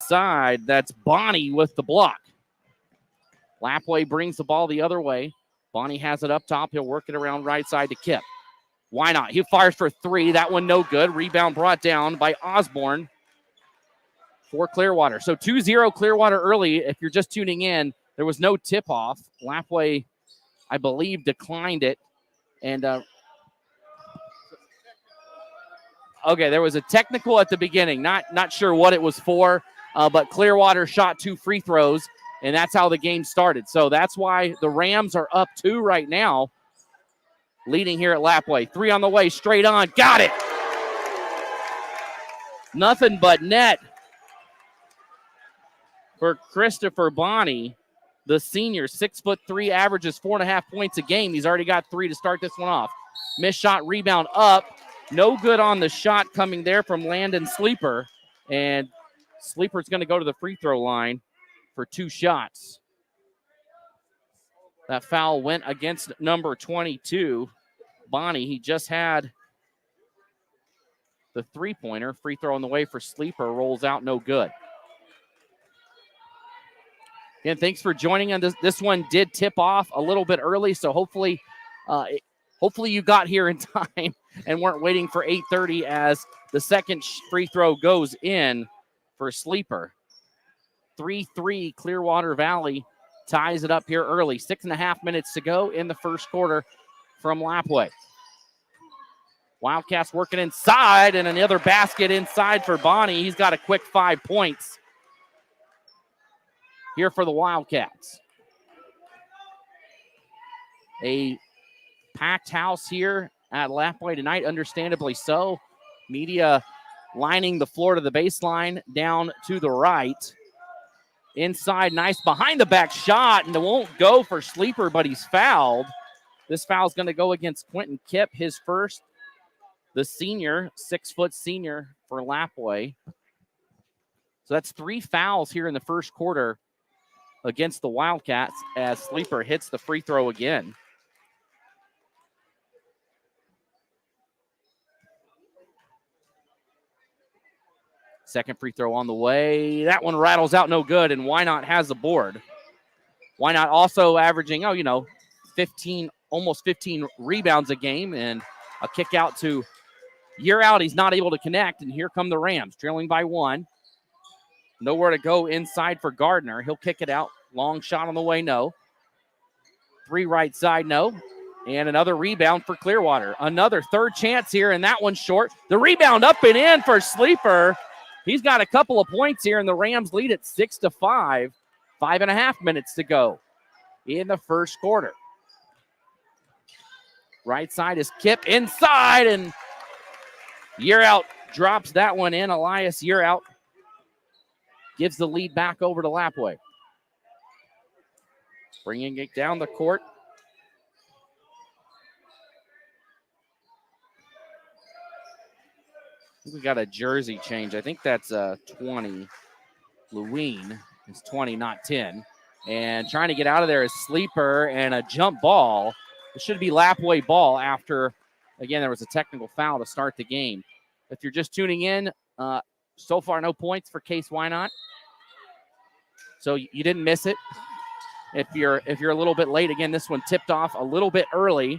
side. That's Bonnie with the block. Lapwai brings the ball the other way. Bonnie has it up top. He'll work it around right side to Kip. Wynott? He fires for three. That one no good. Rebound brought down by Osborne for Clearwater. So 2-0 Clearwater early. If you're just tuning in, there was no tip-off. Lapwai, I believe, declined it. And okay, there was a technical at the beginning. Not sure what it was for, but Clearwater shot 2 free throws, and that's how the game started. So that's why the Rams are up 2 right now, leading here at Lapwai. 3 on the way, straight on. Got it. Nothing but net for Christopher Bonnie, the senior. 6'3", averages 4.5 points a game. He's already got 3 to start this one off. Missed shot, rebound up. No good on the shot coming there from Landon Sleeper. And Sleeper's going to go to the free throw line for 2 shots. That foul went against number 22, Bonnie. He just had the three-pointer. Free throw on the way for Sleeper. Rolls out, no good. Again, thanks for joining us. This one did tip off a little bit early, so hopefully you got here in time and weren't waiting for 8:30 as the second free throw goes in for Sleeper. 3-3 Clearwater Valley ties it up here early. 6.5 minutes to go in the first quarter from Lapwai. Wildcats working inside, and another basket inside for Bonnie. He's got a quick 5 points here for the Wildcats. A packed house here at Lapwai tonight, understandably so. Media lining the floor to the baseline down to the right. Inside, nice behind-the-back shot, and it won't go for Sleeper, but he's fouled. This foul's going to go against Quentin Kipp, his first. The senior, 6-foot senior for Lapwai. So that's 3 fouls here in the first quarter against the Wildcats as Sleeper hits the free throw again. Second free throw on the way. That one rattles out, no good, and Wynott has the board. Wynott also averaging, 15, almost 15 rebounds a game, and a kick out to Year Out. He's not able to connect, and here come the Rams, trailing by 1. Nowhere to go inside for Gardner. He'll kick it out. Long shot on the way, no. 3 right side, no. And another rebound for Clearwater. Another third chance here, and that one's short. The rebound up and in for Sleeper. He's got a couple of points here, and the Rams lead at 6-5. 5.5 minutes to go in the first quarter. Right side is Kipp inside, and Year Out drops that one in. Elias Year Out gives the lead back over to Lapwai. Bringing it down the court. We got a jersey change. I think that's 20. Lewine is 20, not 10. And trying to get out of there is Sleeper and a jump ball. It should be Lapwai ball after, again, there was a technical foul to start the game. If you're just tuning in, so far no points for Kase Wynott. So you didn't miss it. If you're a little bit late, again, this one tipped off a little bit early.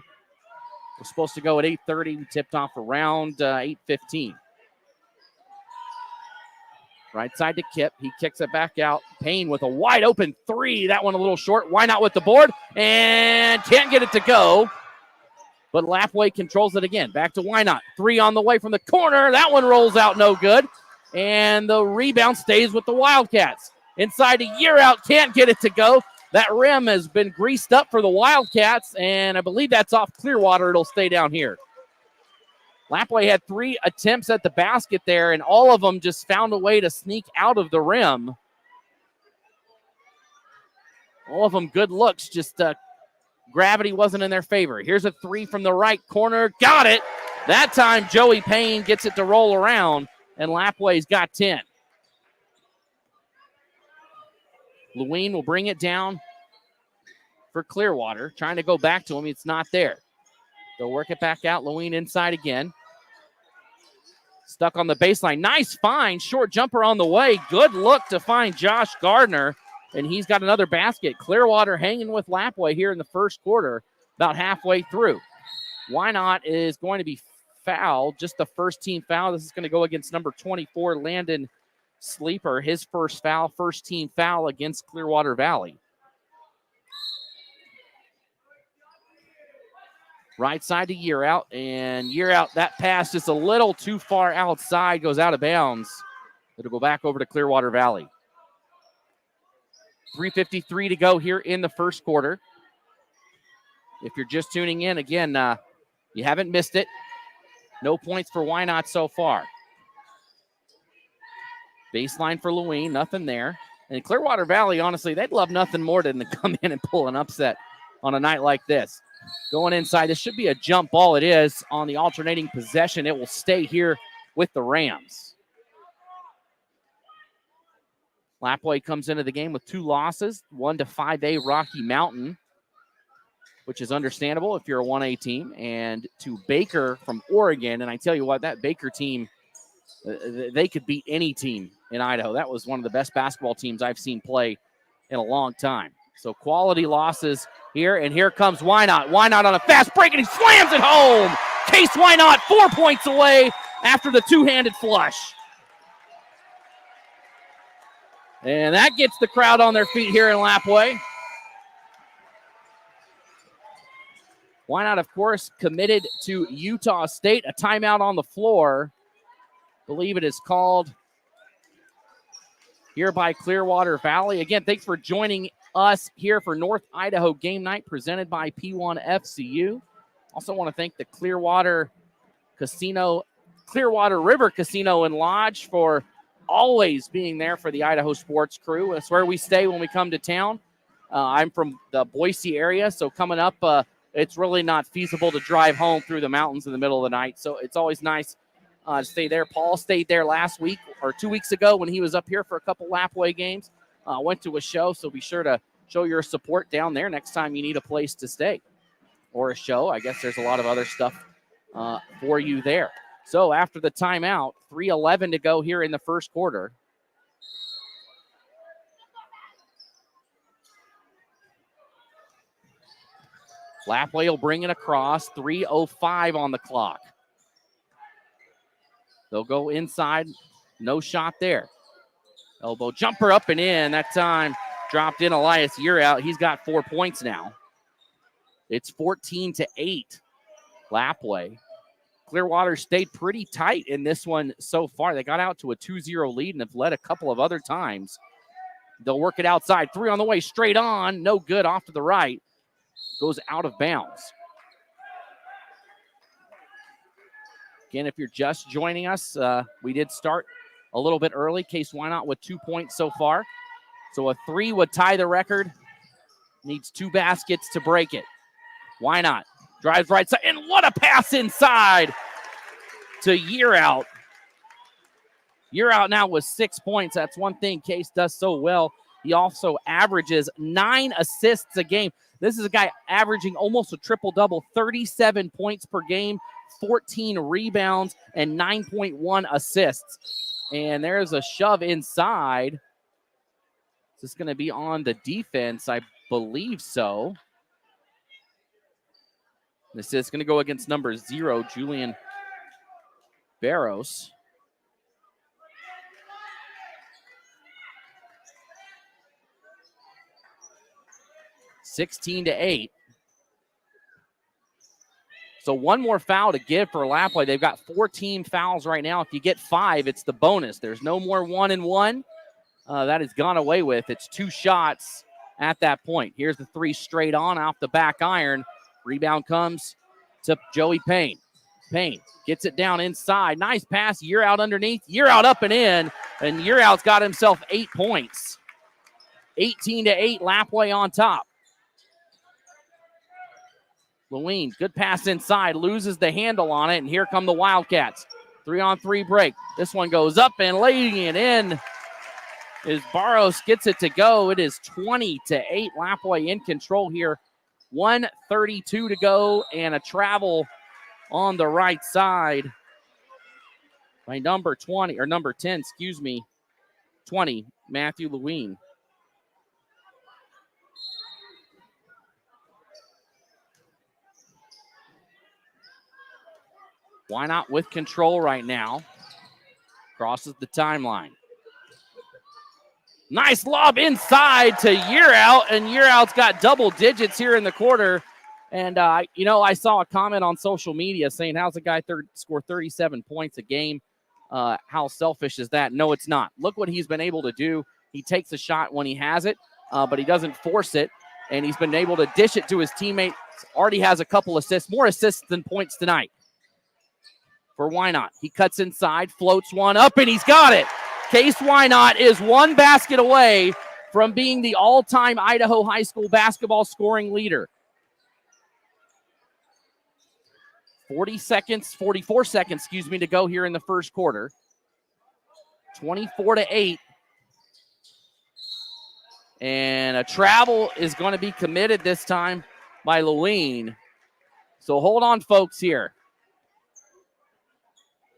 We're supposed to go at 8:30. We tipped off around 8:15. Right side to Kipp. He kicks it back out. Payne with a wide open 3. That one a little short. Wynott with the board and can't get it to go. But Lapwai controls it again. Back to Wynott. 3 on the way from the corner. That one rolls out, no good. And the rebound stays with the Wildcats. Inside to Year Out. Can't get it to go. That rim has been greased up for the Wildcats, and I believe that's off Clearwater. It'll stay down here. Lapwai had 3 attempts at the basket there, and all of them just found a way to sneak out of the rim. All of them good looks, just gravity wasn't in their favor. Here's a 3 from the right corner. Got it. That time, Joey Payne gets it to roll around, and Lapwai's got 10. Lewine will bring it down for Clearwater. Trying to go back to him. It's not there. They'll work it back out. Lewine inside again. Stuck on the baseline. Nice find. Short jumper on the way. Good look to find Josh Gardner. And he's got another basket. Clearwater hanging with Lapwai here in the first quarter, about halfway through. Wynott is going to be fouled, just the first team foul. This is going to go against number 24, Landon Sleeper. His first foul, first team foul against Clearwater Valley. Right side to Year Out, and Year Out, that pass just a little too far outside, goes out of bounds. It'll go back over to Clearwater Valley. 3:53 to go here in the first quarter. If you're just tuning in, again, you haven't missed it. No points for Wynott so far. Baseline for Lewin, nothing there. And Clearwater Valley, honestly, they'd love nothing more than to come in and pull an upset on a night like this. Going inside, this should be a jump ball. It is on the alternating possession. It will stay here with the Rams. Lapwai comes into the game with 2 losses, 1 to 5A Rocky Mountain, which is understandable if you're a 1A team, and to Baker from Oregon. And I tell you what, that Baker team, they could beat any team in Idaho. That was one of the best basketball teams I've seen play in a long time. So quality losses here, and here comes Wynott. Wynott on a fast break, and he slams it home. Case Wynott 4 points away after the two-handed flush. And that gets the crowd on their feet here in Lapwai. Wynott, of course, committed to Utah State. A timeout on the floor. I believe it is called here by Clearwater Valley. Again, thanks for joining us here for North Idaho Game Night presented by P1 FCU. Also want to thank the Clearwater River Casino and Lodge for always being there for the Idaho Sports crew. It's where we stay when we come to town. I'm from the Boise area, so coming up, it's really not feasible to drive home through the mountains in the middle of the night. So it's always nice to stay there. Paul stayed there last week or 2 weeks ago when he was up here for a couple Lapwai games. Went to a show, so be sure to show your support down there next time you need a place to stay or a show. I guess there's a lot of other stuff for you there. So after the timeout, 3:11 to go here in the first quarter. Lapwai will bring it across. 3:05 on the clock. They'll go inside. No shot there. Elbow jumper up and in. That time dropped in Elias Year Out. He's got 4 points now. It's 14-8. Lapwai. Clearwater stayed pretty tight in this one so far. They got out to a 2-0 lead and have led a couple of other times. They'll work it outside. 3 on the way, straight on. No good, off to the right. Goes out of bounds. Again, if you're just joining us, we did start a little bit early. Case Wynott with 2 points so far. So a 3 would tie the record. Needs 2 baskets to break it. Wynott drives right side, and what a pass inside to Year Out. Year Out now with 6 points. That's one thing Case does so well. He also averages 9 assists a game. This is a guy averaging almost a triple-double, 37 points per game, 14 rebounds, and 9.1 assists. And there's a shove inside. Is this going to be on the defense? I believe so. This is going to go against number 0, Julian Barros. (16-8). So one more foul to give for Lapwai. They've got 4 team fouls right now. If you get 5, it's the bonus. There's no more 1-and-1. That is gone away with. It's 2 shots at that point. Here's the 3 straight on off the back iron. Rebound comes to Joey Payne. Payne gets it down inside. Nice pass. Year Out underneath. Year Out up and in. And Year Out's got himself 8 points. 18-8. Lapwai on top. Lewin, good pass inside, loses the handle on it, and here come the Wildcats. 3-on-3 break. This one goes up and laying it in is Barros gets it to go. It is 20-8. Lapwai in control here. 1:32 to go and a travel on the right side by number 20, or number 10, 20, Matthew Lewin. Wynott with control right now. Crosses the timeline. Nice lob inside to Year Out, and Year Out's got double digits here in the quarter. And, I saw a comment on social media saying, how's a guy score 37 points a game? How selfish is that? No, it's not. Look what he's been able to do. He takes a shot when he has it, but he doesn't force it, and he's been able to dish it to his teammates. Already has a couple assists, more assists than points tonight for Wynott. He cuts inside, floats one up, and he's got it. Kase Wynott is one basket away from being the all-time Idaho high school basketball scoring leader. 44 seconds, to go here in the first quarter. 24-8. And a travel is going to be committed this time by Lewin. So hold on, folks, here.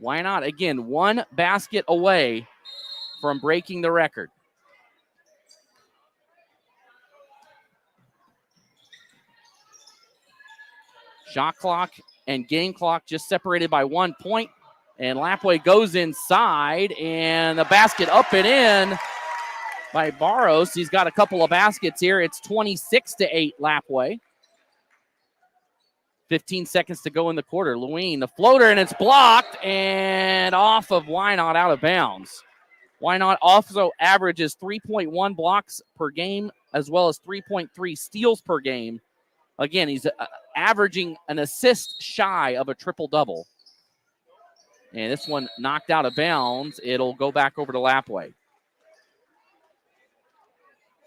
Wynott, again, one basket away from breaking the record. Shot clock and game clock just separated by 1 point. And Lapwai goes inside, and the basket up and in by Barros. He's got a couple of baskets here. It's 26-8 Lapwai. 15 seconds to go in the quarter. Lewin, the floater, and it's blocked and off of Wynott, out of bounds. Wynott also averages 3.1 blocks per game as well as 3.3 steals per game. Again, he's averaging an assist shy of a triple-double. And this one knocked out of bounds. It'll go back over to Lapwai.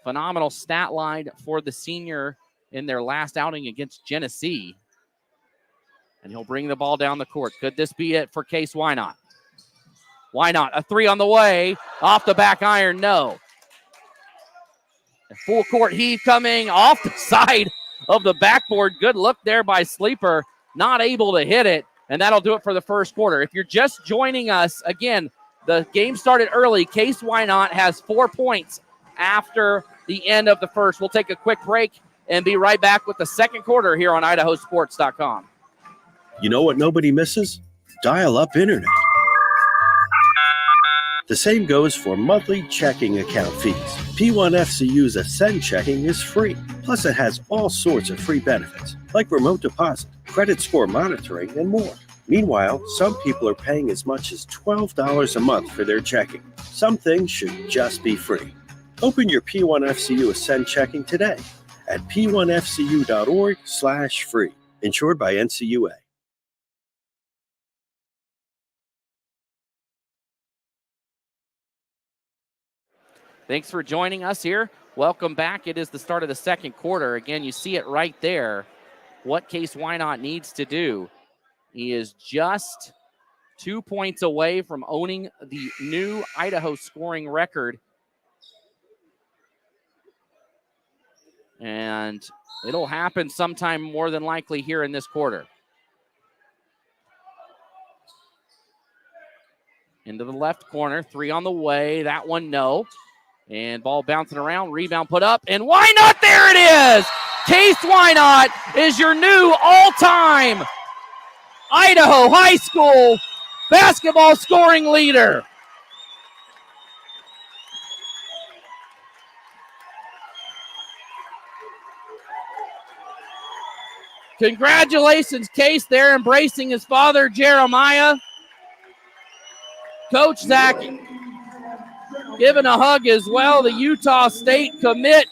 Phenomenal stat line for the senior in their last outing against Genesee. And he'll bring the ball down the court. Could this be it for Kase Wynott? Wynott, a three on the way. Off the back iron, no. A full court heave coming off the side of the backboard. Good look there by Sleeper. Not able to hit it. And that'll do it for the first quarter. If you're just joining us, again, the game started early. Kase Wynott has 4 points after the end of the first. We'll take a quick break and be right back with the second quarter here on IdahoSports.com. You know what nobody misses? Dial-up internet. The same goes for monthly checking account fees. P1FCU's Ascend checking is free. Plus, it has all sorts of free benefits, like remote deposit, credit score monitoring, and more. Meanwhile, some people are paying as much as $12 a month for their checking. Some things should just be free. Open your P1FCU Ascend checking today at p1fcu.org/free. Insured by NCUA. Thanks for joining us here. Welcome back. It is the start of the second quarter. Again, you see it right there, what Kase Wynott needs to do. He is just 2 points away from owning the new Idaho scoring record. And it'll happen sometime more than likely here in this quarter. Into the left corner, three on the way. That one, no. And ball bouncing around, rebound put up, and Wynott, there it is! Kase Wynott is your new all-time Idaho high school basketball scoring leader. Congratulations, Kase, there embracing his father, Jeremiah. Coach Zach giving a hug as well. The Utah State commit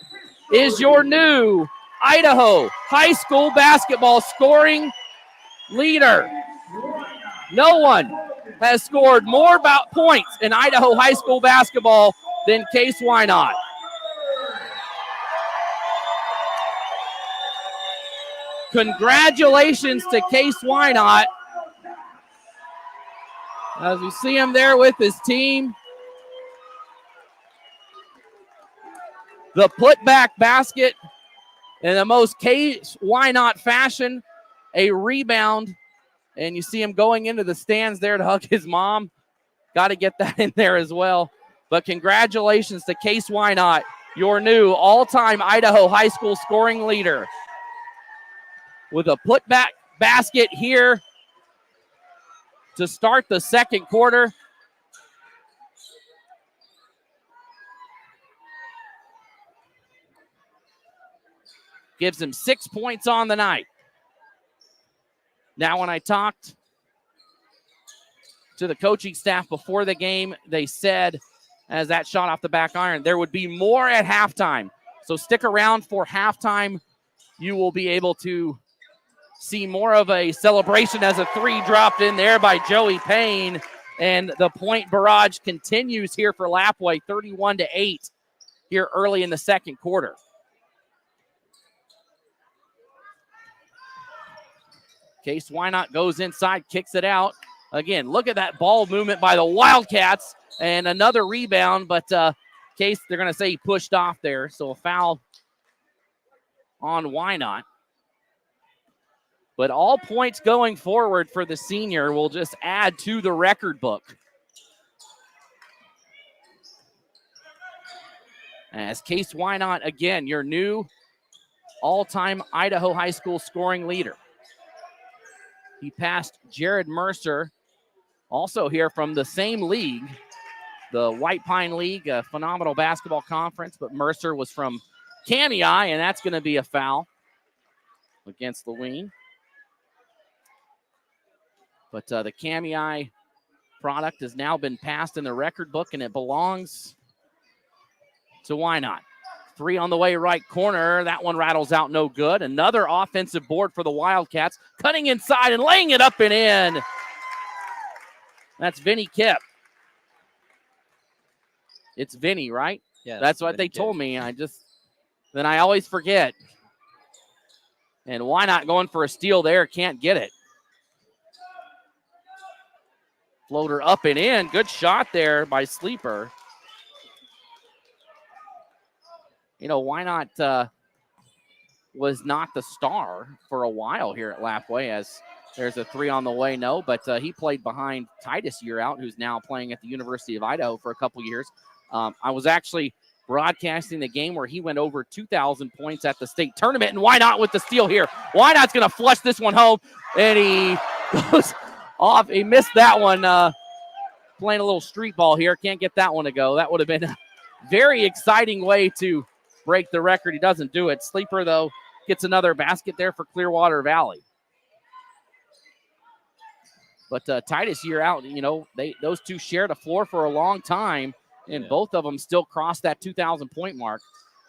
is your new Idaho high school basketball scoring leader. No one has scored more points in Idaho high school basketball than Kase Wynott. Congratulations to Kase Wynott. As we see him there with his team. The putback basket in the most Kase Wynott fashion, a rebound. And you see him going into the stands there to hug his mom. Got to get that in there as well. But congratulations to Kase Wynott, your new all-time Idaho high school scoring leader. With a putback basket here to start the second quarter. Gives him 6 points on the night. Now, when I talked to the coaching staff before the game, they said, as that shot off the back iron, there would be more at halftime. So stick around for halftime. You will be able to see more of a celebration as a three dropped in there by Joey Payne. And the point barrage continues here for Lapwai, 31-8 here early in the second quarter. Kase Wynott goes inside, kicks it out. Again, look at that ball movement by the Wildcats. And another rebound, but Kase, they're going to say he pushed off there. So a foul on Wynott. But all points going forward for the senior will just add to the record book. As Kase Wynott, again, your new all-time Idaho high school scoring leader. He passed Jared Mercer, also here from the same league, the White Pine League, a phenomenal basketball conference, but Mercer was from Kamiah, and that's going to be a foul against Lewin. But the Kamiah product has now been passed in the record book, and it belongs to Wynott. Three on the way, right corner. That one rattles out, no good. Another offensive board for the Wildcats. Cutting inside and laying it up and in. That's Vinny Kipp. It's Vinny, right? Yeah. That's what they told me. Then I always forget. And Wynott going for a steal there? Can't get it. Floater up and in. Good shot there by Sleeper. You know, Wynott was not the star for a while here at Lapwai, as there's a three on the way, no, but he played behind Titus Year Out, who's now playing at the University of Idaho for a couple years. I was actually broadcasting the game where he went over 2,000 points at the state tournament, and Wynott with the steal here. Wynott's going to flush this one home, and he goes off. He missed that one, playing a little street ball here. Can't get that one to go. That would have been a very exciting way to break the record. He doesn't do it. Sleeper, though, gets another basket there for Clearwater Valley. But Titus Year Out, you know, those two shared a floor for a long time, and both of them still crossed that 2,000-point mark.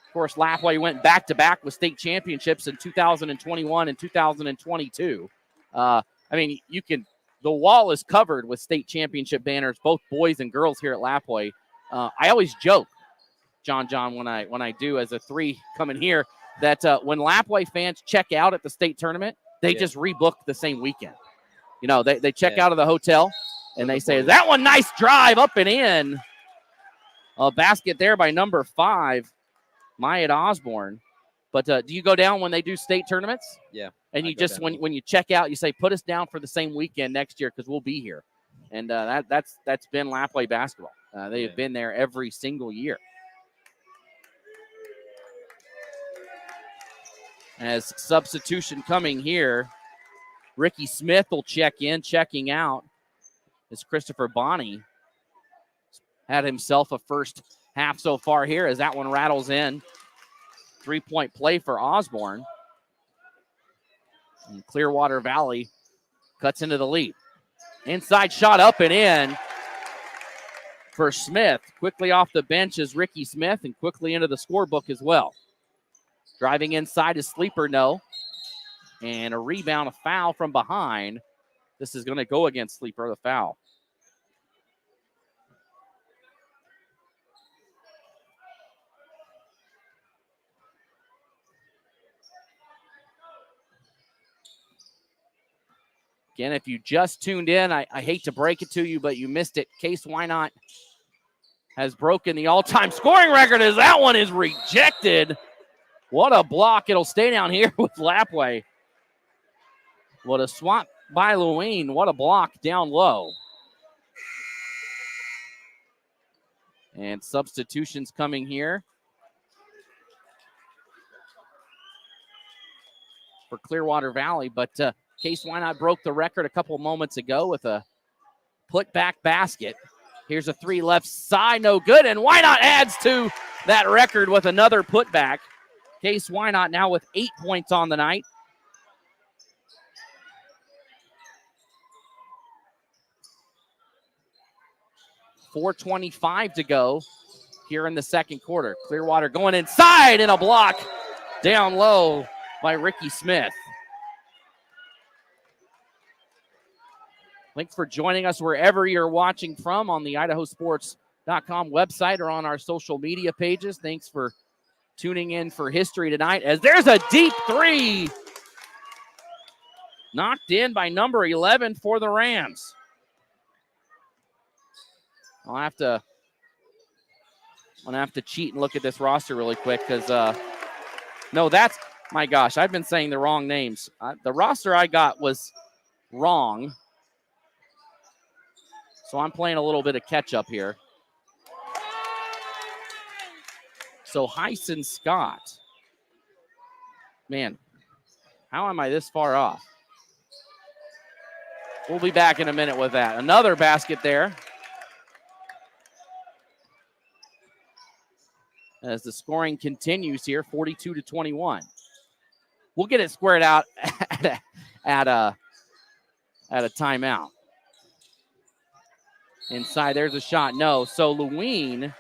Of course, Lapwai went back-to-back with state championships in 2021 and 2022. I mean, the wall is covered with state championship banners, both boys and girls here at Lapwai. I always joke, John, when I do as a three coming here, that when Lapwai fans check out at the state tournament, they just rebook the same weekend. You know, they check out of the hotel, and they say, that one nice drive up and in. A basket there by number 5, Myatt Osborne. But do you go down when they do state tournaments? Yeah. And you just, when you check out, you say, put us down for the same weekend next year because we'll be here. And that's been Lapwai basketball. They have been there every single year. As substitution coming here, Ricky Smith will check in. Checking out is Christopher Bonney. Had himself a first half so far here as that one rattles in. 3-point play for Osborne. And Clearwater Valley cuts into the lead. Inside shot up and in for Smith. Quickly off the bench is Ricky Smith and quickly into the scorebook as well. Driving inside is Sleeper, no. And a rebound, a foul from behind. This is going to go against Sleeper, the foul. Again, if you just tuned in, I hate to break it to you, but you missed it. Kase Wynott has broken the all-time scoring record as that one is rejected. What a block. It'll stay down here with Lapwai. What a swat by Lewin. What a block down low. And substitutions coming here for Clearwater Valley. But Kase Wynott broke the record a couple moments ago with a put-back basket. Here's a three left side, no good. And Wynott adds to that record with another putback. Kase Wynott now with 8 points on the night. .425 to go here in the second quarter. Clearwater going inside and a block down low by Ricky Smith. Thanks for joining us wherever you're watching from on the IdahoSports.com website or on our social media pages. Thanks for tuning in for history tonight as there's a deep three knocked in by number 11 for the Rams. I'm gonna have to cheat and look at this roster really quick because no, that's my gosh, I've been saying the wrong names. The roster I got was wrong, so I'm playing a little bit of catch up here. So Hyson Scott, man, how am I this far off? We'll be back in a minute with that. Another basket there. As the scoring continues here, 42-21. We'll get it squared out at a timeout. Inside, there's a shot. No. So Lewine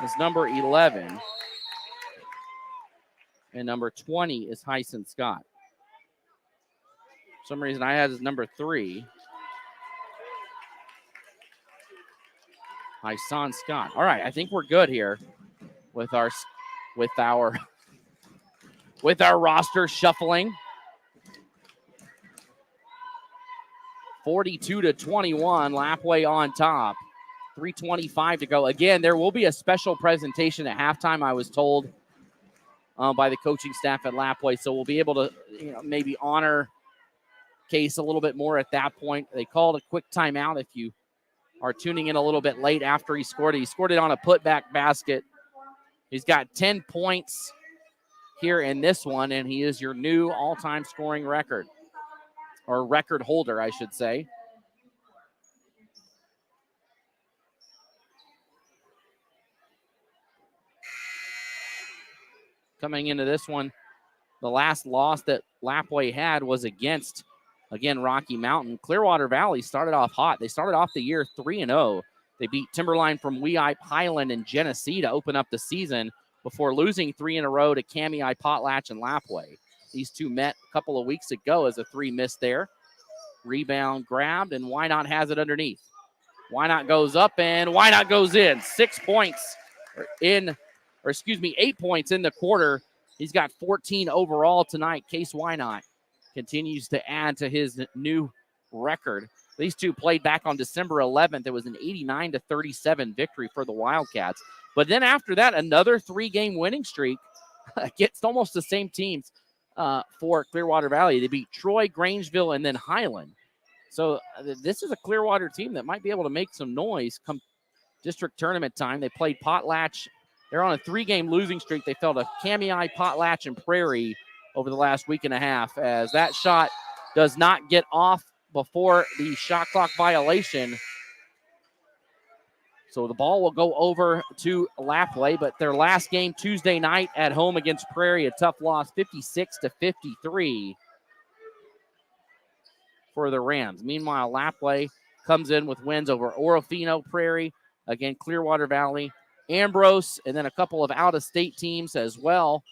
is number 11. And number 20 is Hyson Scott. For some reason, I had his number 3. Hyson Scott. All right, I think we're good here with our roster shuffling. 42-21, Lapwai on top. 3:25 to go. Again, there will be a special presentation at halftime, I was told, by the coaching staff at Lapwai. So we'll be able to, maybe honor Kase a little bit more at that point. They called a quick timeout if you are tuning in a little bit late after he scored it. He scored it on a putback basket. He's got 10 points here in this one, and he is your new all-time scoring record, or record holder, I should say. Coming into this one, the last loss that Lapwai had was against, again, Rocky Mountain. Clearwater Valley started off hot. They started off the year 3-0. They beat Timberline from Wynott, Highland, and Genesee to open up the season before losing 3 in a row to Kamiah, Potlatch, and Lapwai. These two met a couple of weeks ago as a 3 missed there. Rebound grabbed, and Wynott has it underneath. Wynott goes up, and Wynott goes in. 8 points in the quarter. He's got 14 overall tonight. Kase Wynott continues to add to his new record. These two played back on December 11th. It was an 89-37 victory for the Wildcats. But then after that, another 3-game winning streak against almost the same teams for Clearwater Valley. They beat Troy, Grangeville, and then Highland. So this is a Clearwater team that might be able to make some noise come district tournament time. They played Potlatch. They're on a 3-game losing streak. They fell to Kamiah, Potlatch, and Prairie over the last week and a half, as that shot does not get off before the shot clock violation. So the ball will go over to Lapwai, but their last game Tuesday night at home against Prairie, a tough loss, 56-53 for the Rams. Meanwhile, Lapwai comes in with wins over Orofino, Prairie, again, Clearwater Valley, Ambrose, and then a couple of out-of-state teams as well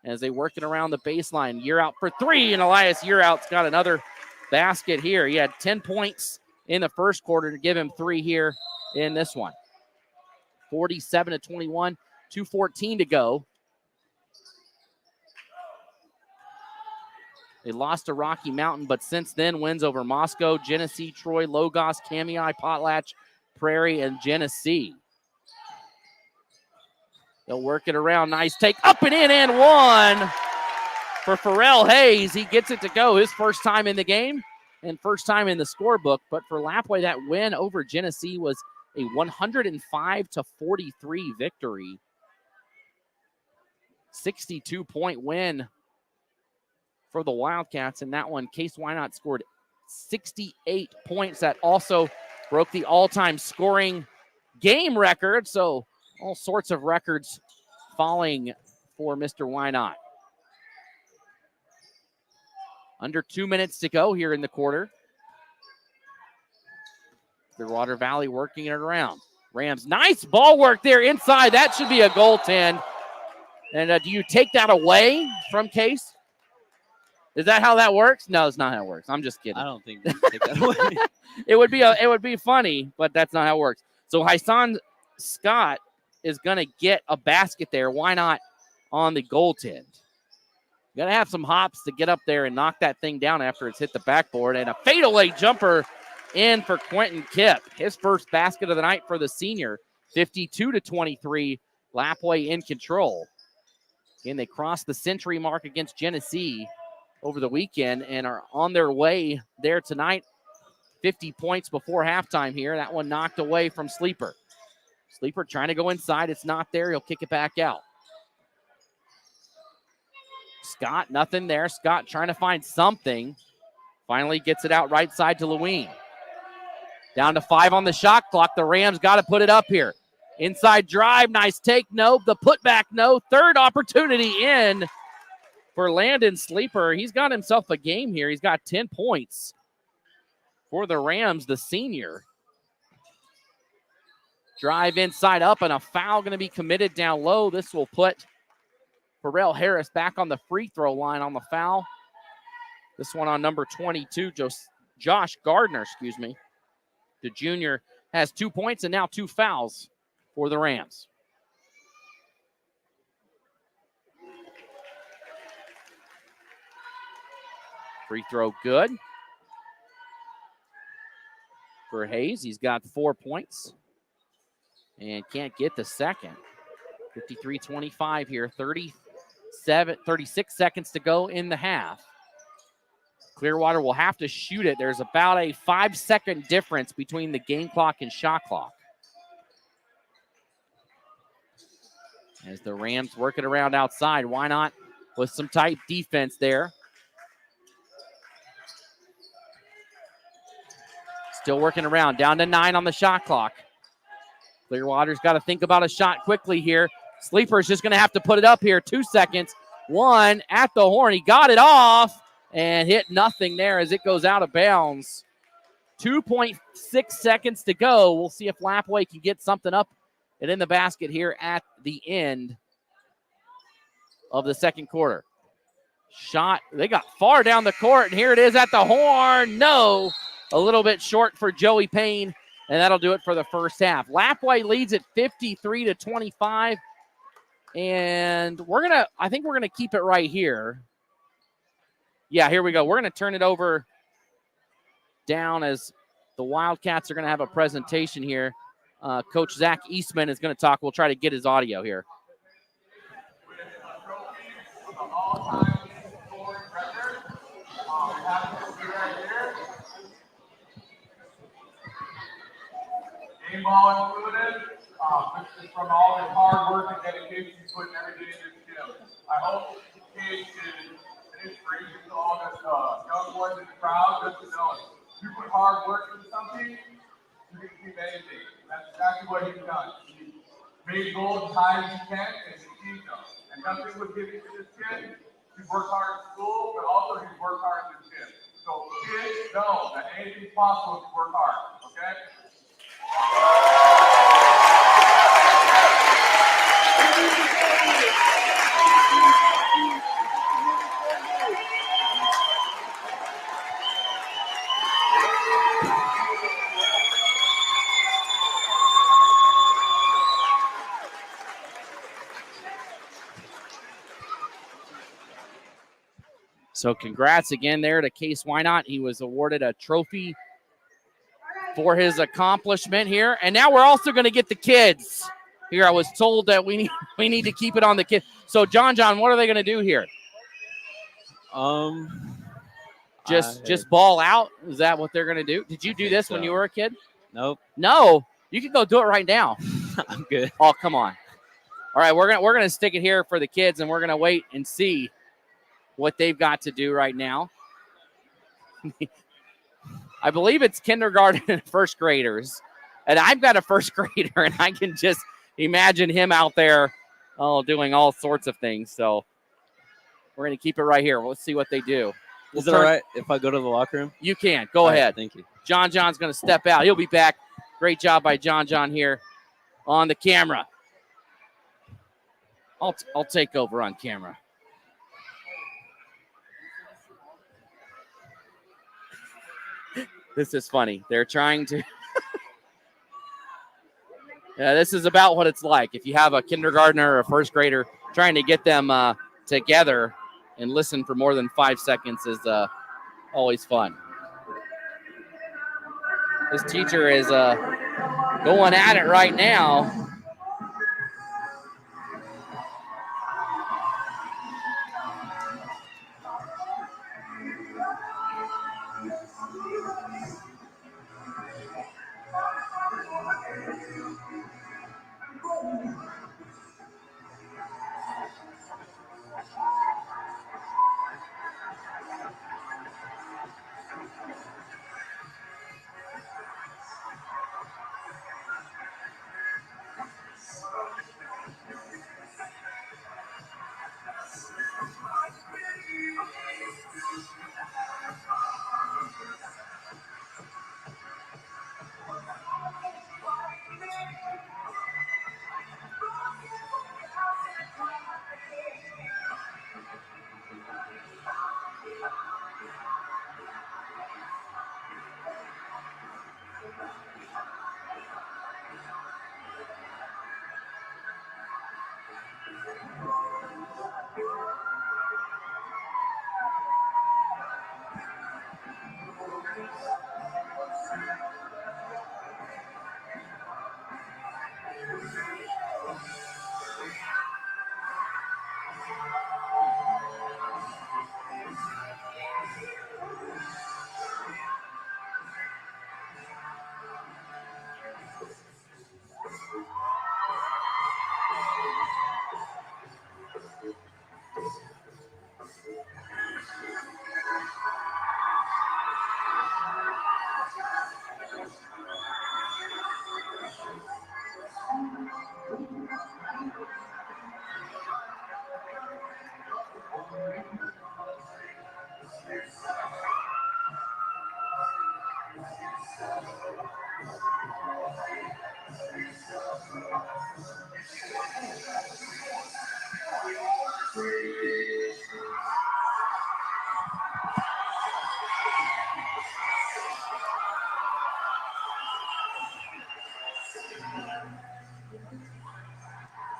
as they work it around the baseline. Year out for 3, and Elias Yearout's got another basket here. He had 10 points in the first quarter to give him 3 here in this one. 47-21, 2:14 to go. They lost to Rocky Mountain, but since then, wins over Moscow, Genesee, Troy, Logos, Kamiah, Potlatch, Prairie, and Genesee. They'll work it around. Nice take, up and in, and one for Pharrell Hayes. He gets it to go. His first time in the game and first time in the scorebook. But for Lapwai, that win over Genesee was a 105-43 victory. 62-point win for the Wildcats in that one. Case Wynott scored 68 points. That also broke the all-time scoring game record. So all sorts of records falling for Mr. Wynott. Under 2 minutes to go here in the quarter. Clearwater Valley working it around. Rams, nice ball work there inside. That should be a goaltend. And do you take that away from Case? Is that how that works? No, it's not how it works. I'm just kidding. I don't think we can take that away. It would be funny, but that's not how it works. So Hyson Scott is going to get a basket there. Why not on the goaltend? You got to have some hops to get up there and knock that thing down after it's hit the backboard. And a fadeaway jumper in for Quentin Kipp. His first basket of the night for the senior. 52-23. Lapwai in control. Again, they crossed the century mark against Genesee over the weekend and are on their way there tonight. 50 points before halftime here. That one knocked away from Sleeper. Sleeper trying to go inside. It's not there. He'll kick it back out. Scott, nothing there. Scott trying to find something. Finally gets it out right side to Lewin. Down to 5 on the shot clock. The Rams got to put it up here. Inside drive, nice take, no. The putback, no. Third opportunity in for Landon Sleeper. He's got himself a game here. He's got 10 points for the Rams, the senior. Drive inside up, and a foul going to be committed down low. This will put Pharrell Harris back on the free throw line on the foul. This one on number 22, Josh Gardner, The junior has 2 points and now 2 fouls for the Rams. Free throw good for Hayes. He's got 4 points and can't get the second. 53-25 here, 36 seconds to go in the half. Clearwater will have to shoot it. There's about a 5-second difference between the game clock and shot clock. As the Rams work it around outside. Why not with some tight defense there? Still working around. Down to 9 on the shot clock. Clearwater's got to think about a shot quickly here. Sleeper's just going to have to put it up here. 2 seconds. 1 at the horn. He got it off and hit nothing there as it goes out of bounds. 2.6 seconds to go. We'll see if Lapwai can get something up and in the basket here at the end of the second quarter. Shot. They got far down the court, and here it is at the horn. No. A little bit short for Joey Payne, and that'll do it for the first half. Lapwai leads at 53-25, and I think we're gonna keep it right here. Yeah, here we go. We're gonna turn it over down as the Wildcats are gonna have a presentation here. Coach Zach Eastman is gonna talk. We'll try to get his audio here. Game ball included. This is from all the hard work and dedication you put every day in this gym. I hope this case is an inspiration to all the young boys in the crowd. Just to know it. If you put hard work into something, you can achieve anything. That's exactly what he's done. He made goals as high as he can and achieved them. And nothing was given to this kid. He's worked hard in school, but also he's worked hard in this gym. So kids know that anything's possible if you work hard. Okay? So congrats again there to Case Wynott. He was awarded a trophy for his accomplishment here. And now we're also going to get the kids here. I was told that we need to keep it on the kids. So John, what are they going to do here? Just ball out? Is that what they're going to do? Did you do this when you were a kid? Nope. No. You can go do it right now. I'm good. Oh, come on. All right, we're gonna stick it here for the kids, and we're gonna wait and see what they've got to do right now. I believe it's kindergarten and first graders, and I've got a first grader, and I can just imagine him out there, doing all sorts of things. So we're gonna keep it right here. Let's see what they do. Is it all right if I go to the locker room? You can go ahead. Right, thank you. John's gonna step out. He'll be back. Great job by John here on the camera. I'll take over on camera. This is funny. They're trying to. Yeah, this is about what it's like if you have a kindergartner or a first grader trying to get them together and listen for more than 5 seconds is always fun. This teacher is going at it right now.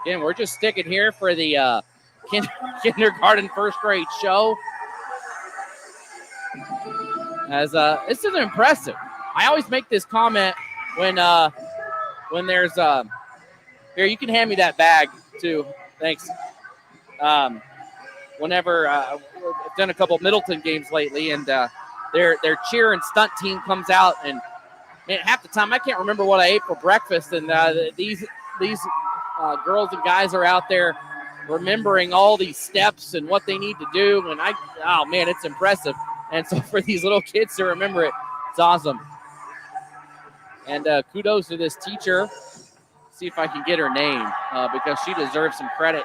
Again, we're just sticking here for the kindergarten first grade show. As this is impressive. I always make this comment when there's here, you can hand me that bag too. Thanks. Whenever I've done a couple Middleton games lately, and their cheer and stunt team comes out, and man, half the time I can't remember what I ate for breakfast, and these girls and guys are out there remembering all these steps and what they need to do, and oh man, it's impressive. And so for these little kids to remember it, it's awesome. And kudos to this teacher. See if I can get her name because she deserves some credit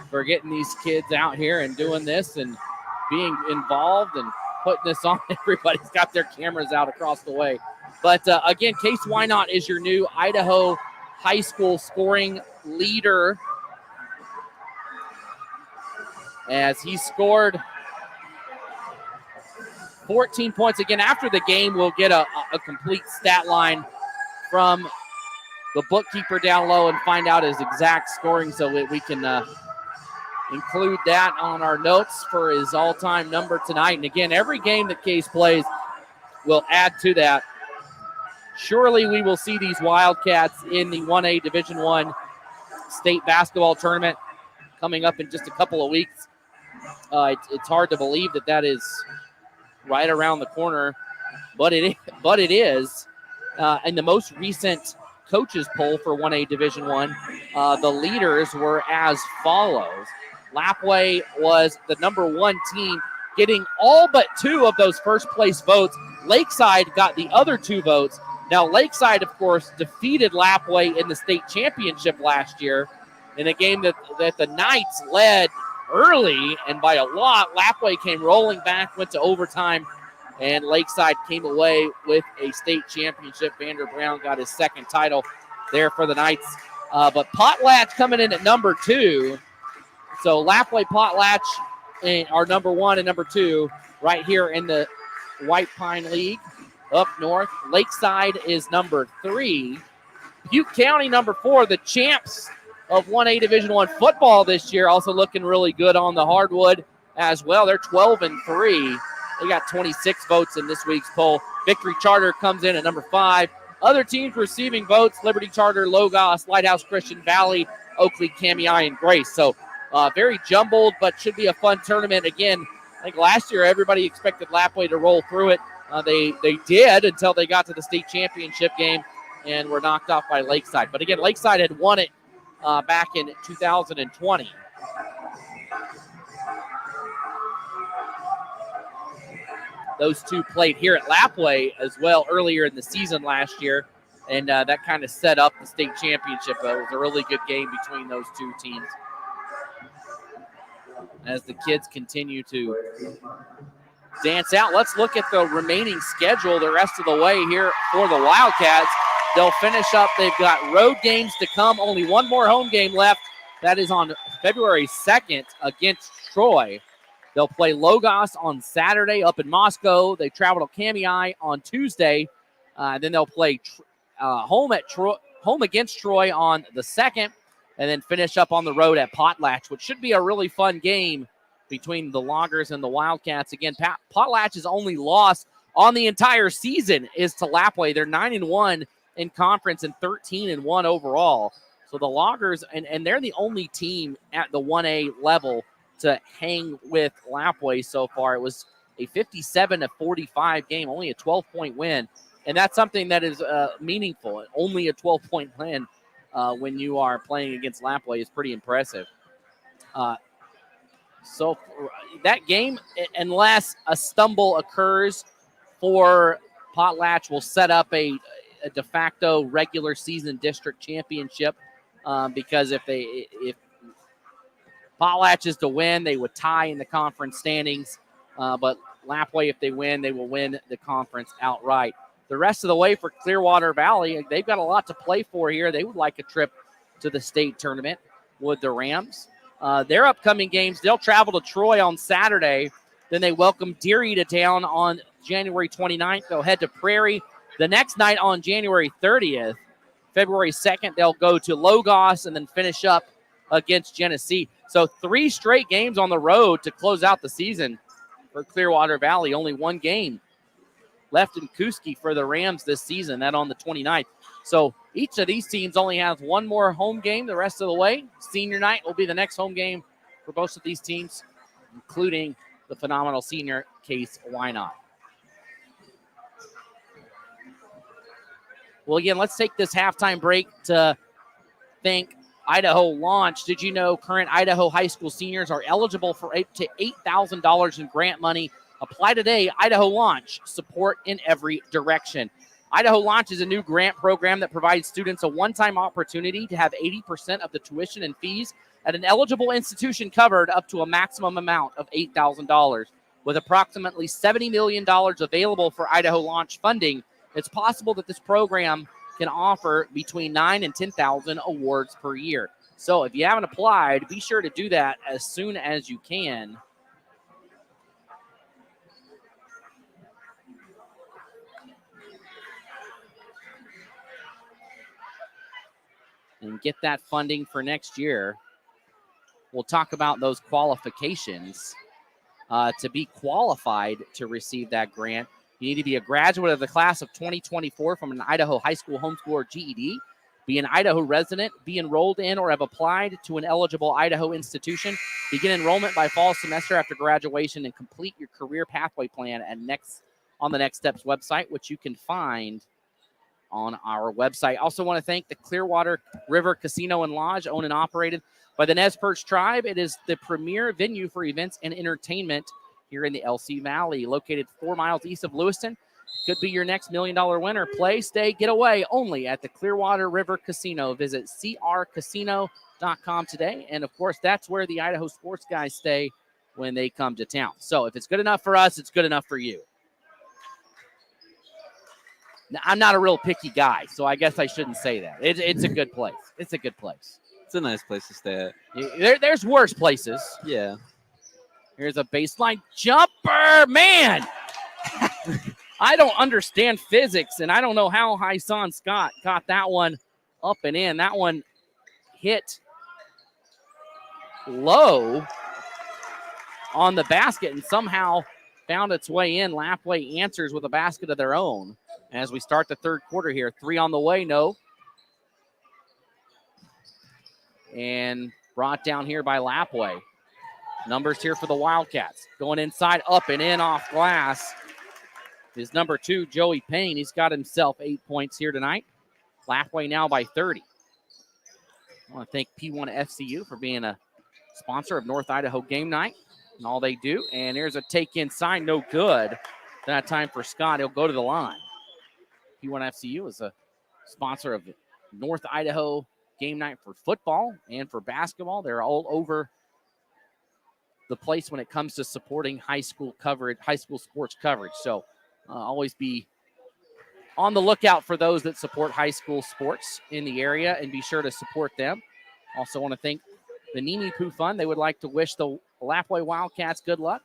for getting these kids out here and doing this and being involved and putting this on. Everybody's got their cameras out across the way. But again, Case Wynott is your new Idaho high school scoring leader, as he scored 14 points. Again, after the game, we'll get a complete stat line from the bookkeeper down low and find out his exact scoring so that we can include that on our notes for his all-time number tonight. And again, every game that Case plays will add to that. Surely we will see these Wildcats in the 1A Division I state basketball tournament coming up in just a couple of weeks. It's hard to believe that is right around the corner, but it is, in the most recent coaches poll for 1A Division I, the leaders were as follows. Lapwai was the number 1 team, getting all but 2 of those first place votes. Lakeside got the other 2 votes. Now, Lakeside, of course, defeated Lapwai in the state championship last year in a game that the Knights led early, and by a lot. Lapwai came rolling back, went to overtime, and Lakeside came away with a state championship. Vander Brown got his second title there for the Knights. But Potlatch coming in at number 2. So Lapwai, Potlatch are number 1 and number 2 right here in the White Pine League up north. Lakeside is number 3. Butte County number 4, the champs of 1A Division I football this year, also looking really good on the hardwood as well. They're 12-3. They got 26 votes in this week's poll. Victory Charter comes in at number 5. Other teams receiving votes: Liberty Charter, Logos, Lighthouse Christian, Valley, Oakley, Kamei, and Grace. So very jumbled, but should be a fun tournament. Again, I think last year everybody expected Lapwai to roll through it. They did until they got to the state championship game and were knocked off by Lakeside. But again, Lakeside had won it back in 2020. Those two played here at Lapwai as well earlier in the season last year, and that kind of set up the state championship. It was a really good game between those two teams. As the kids continue to dance out, let's look at the remaining schedule the rest of the way here for the Wildcats. They'll finish up. They've got road games to come. Only one more home game left. That is on February 2nd against Troy. They'll play Logos on Saturday up in Moscow. They travel to Kamei on Tuesday. Then they'll play home against Troy on the 2nd, and then finish up on the road at Potlatch, which should be a really fun game between the Loggers and the Wildcats. Again, Potlatch's only loss on the entire season is to Lapwai. They're 9-1 in conference and 13-1 overall. So the Loggers, and they're the only team at the 1A level to hang with Lapwai so far. It was a 57-45 game, only a 12-point win. And that's something that is meaningful. Only a 12-point win when you are playing against Lapwai is pretty impressive. So that game, unless a stumble occurs for Potlatch, will set up a de facto regular season district championship because if Potlatch is to win, they would tie in the conference standings. But Lapwai, if they win, they will win the conference outright. The rest of the way for Clearwater Valley, they've got a lot to play for here. They would like a trip to the state tournament with the Rams. Their upcoming games, they'll travel to Troy on Saturday. Then they welcome Deary to town on January 29th. They'll head to Prairie the next night on January 30th. February 2nd, they'll go to Logos and then finish up against Genesee. So 3 straight games on the road to close out the season for Clearwater Valley. Only one game left in Kuski for the Rams this season, that on the 29th. So each of these teams only has one more home game the rest of the way. Senior night will be the next home game for both of these teams, including the phenomenal senior Kase Wynott. Well, again, let's take this halftime break to thank Idaho Launch. Did you know current Idaho high school seniors are eligible for up to $8,000 in grant money? Apply today. Idaho Launch, support in every direction. Idaho Launch is a new grant program that provides students a one-time opportunity to have 80% of the tuition and fees at an eligible institution covered up to a maximum amount of $8,000. With approximately $70 million available for Idaho Launch funding, it's possible that this program can offer between 9,000 and 10,000 awards per year. So if you haven't applied, be sure to do that as soon as you can. And get that funding for next year. We'll talk about those qualifications. To be qualified to receive that grant, you need to be a graduate of the class of 2024 from an Idaho high school, homeschool, or GED, be an Idaho resident, be enrolled in or have applied to an eligible Idaho institution, begin enrollment by fall semester after graduation, and complete your career pathway plan on the Next Steps website, which you can find on our website. Also want to thank the Clearwater River Casino and Lodge, owned and operated by the Nez Perce Tribe. It is the premier venue for events and entertainment here in the LC Valley, located 4 miles east of Lewiston. Could be your next $1 million winner. Play, stay, get away only at the Clearwater River Casino. Visit crcasino.com today. And, of course, that's where the Idaho sports guys stay when they come to town. So if it's good enough for us, it's good enough for you. Now, I'm not a real picky guy, so I guess I shouldn't say that. It's a good place. It's a good place. It's a nice place to stay at. There's worse places. Yeah. Here's a baseline jumper. Man, I don't understand physics, and I don't know how Hyson Scott got that one up and in. That one hit low on the basket and somehow found its way in. Lapwai answers with a basket of their own as we start the third quarter here. 3 on the way, no. And brought down here by Lapwai. Numbers here for the Wildcats. Going inside, up and in off glass is number 2, Joey Payne. He's got himself 8 points here tonight. Lapwai now by 30. I want to thank P1 FCU for being a sponsor of North Idaho Game Night and all they do. And here's a take inside, no good. That time for Scott. He'll go to the line. P1 FCU is a sponsor of North Idaho Game Night for football and for basketball. They're all over the place when it comes to supporting high school coverage, high school sports coverage. So always be on the lookout for those that support high school sports in the area and be sure to support them. Also want to thank the Nini Poo Fund. They would like to wish the Lapwai Wildcats good luck.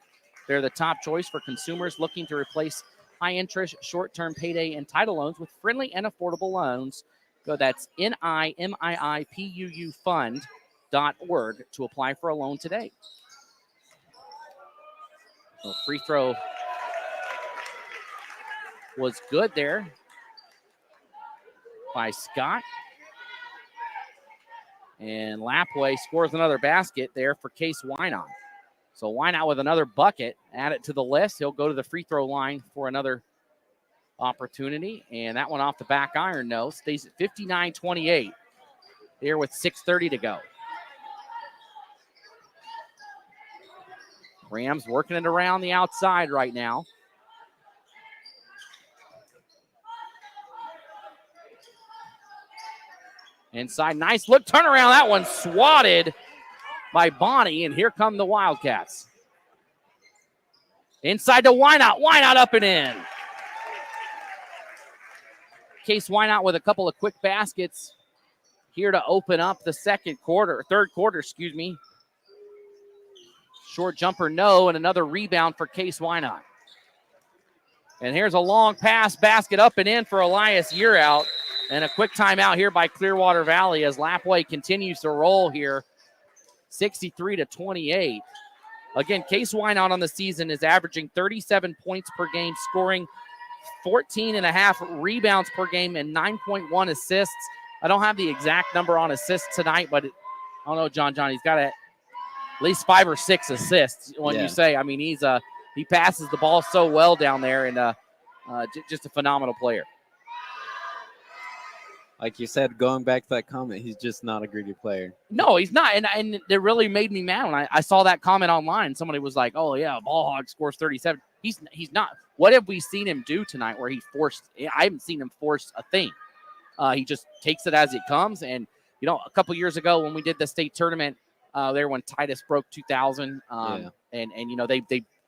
They're the top choice for consumers looking to replace high-interest, short-term payday and title loans with friendly and affordable loans. So that's NIMIIPUU Fund.org to apply for a loan today. So free throw was good there by Scott. And Lapwai scores another basket there for Kase Wynott. So Wynott with another bucket, add it to the list. He'll go to the free throw line for another opportunity. And that one off the back iron, no. Stays at 59-28 there with 6:30 to go. Rams working it around the outside right now. Inside, nice look, turn around. That one swatted by Bonnie, and here come the Wildcats. Inside to Wynott. Wynott up and in. Kase Wynott with a couple of quick baskets here to open up the third quarter, excuse me. Short jumper, no, and another rebound for Kase Wynott. And here's a long pass, basket up and in for Elias Yearout. And a quick timeout here by Clearwater Valley as Lapwai continues to roll here, 63-28. Again, Kase Wynott on the season is averaging 37 points per game, scoring 14.5 rebounds per game and 9.1 assists. I don't have the exact number on assists tonight, but I don't know, John, he's got at least 5 or 6 assists when you say, I mean, he passes the ball so well down there and just a phenomenal player. Like you said, going back to that comment, he's just not a greedy player. No, he's not. And it really made me mad when I saw that comment online. Somebody was like, oh, yeah, Ball Hog scores 37. He's not. What have we seen him do tonight where I haven't seen him force a thing. He just takes it as it comes. And, you know, a couple years ago when we did the state tournament there when Titus broke 2,000 and you know, they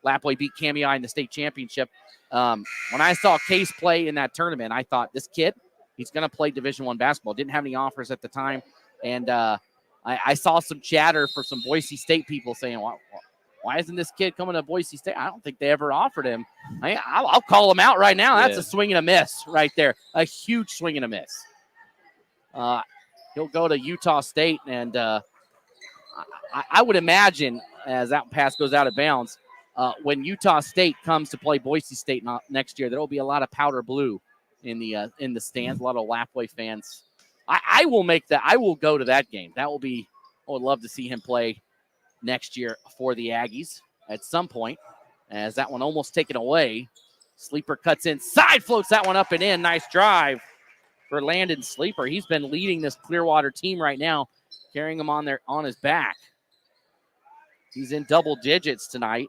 Lapwai beat Kamiah in the state championship. When I saw Kase play in that tournament, I thought this kid, he's going to play Division I basketball. Didn't have any offers at the time. And I saw some chatter for some Boise State people saying, why isn't this kid coming to Boise State? I don't think they ever offered him. I'll call him out right now. That's a swing and a miss right there. A huge swing and a miss. He'll go to Utah State. And I would imagine as that pass goes out of bounds, when Utah State comes to play Boise State next year, there will be a lot of powder blue in the stands. A lot of Lapwai fans. I will make that. I will go to that game. That will be. I would love to see him play next year for the Aggies at some point. As that one almost taken away. Sleeper cuts inside, floats that one up and in. Nice drive for Landon Sleeper. He's been leading this Clearwater team right now, carrying them on his back. He's in double digits tonight.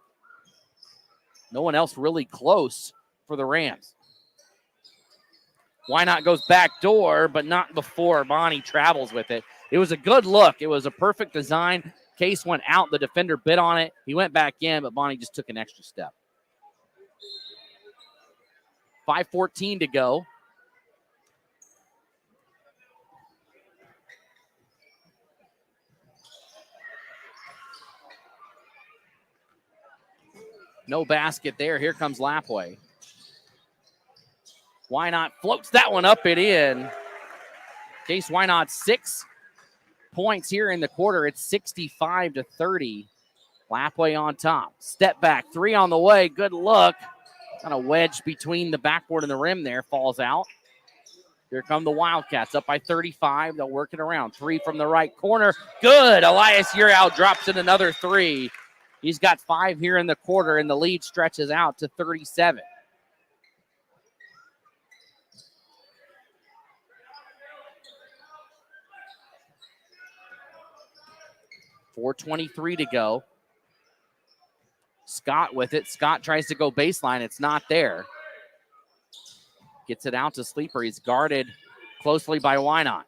No one else really close for the Rams. Wynott goes back door, but not before Bonnie travels with it. It was a good look. It was a perfect design. Kase went out. The defender bit on it. He went back in, but Bonnie just took an extra step. 5:14 to go. No basket there. Here comes Lapwai. Wynott floats that one up and in. Kase Wynott 6 points here in the quarter. It's 65-30. Lapwai on top. Step back. 3 on the way. Good look. Kind of wedged between the backboard and the rim there. Falls out. Here come the Wildcats. Up by 35. They'll work it around. 3 from the right corner. Good. Elias Yearout drops in another 3. He's got 5 here in the quarter, and the lead stretches out to 37. .423 to go. Scott with it. Scott tries to go baseline. It's not there. Gets it out to Sleeper. He's guarded closely by Wynott.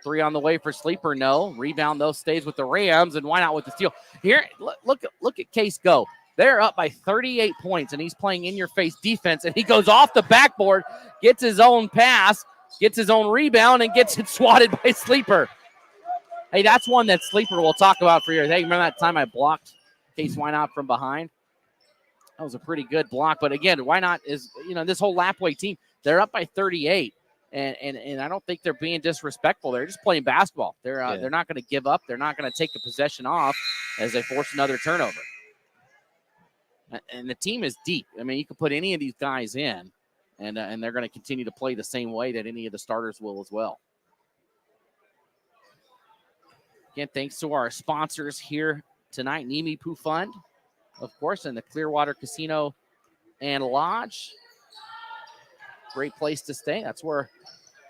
3 on the way for Sleeper. No. Rebound, though, stays with the Rams, and Wynott with the steal. Here, look at Kase go. They're up by 38 points, and he's playing in-your-face defense, and he goes off the backboard, gets his own pass, gets his own rebound, and gets it swatted by Sleeper. Hey, that's one that Sleeper will talk about for years. Hey, remember that time I blocked Kase Wynott from behind? That was a pretty good block. But again, Wynott is, this whole Lapwai team, they're up by 38. And I don't think they're being disrespectful. They're just playing basketball. They're not going to give up. They're not going to take a possession off as they force another turnover. And the team is deep. I mean, you can put any of these guys in, and they're going to continue to play the same way that any of the starters will as well. Again, thanks to our sponsors here tonight, Nimi Poo Fund, of course, and the Clearwater Casino and Lodge. Great place to stay. That's where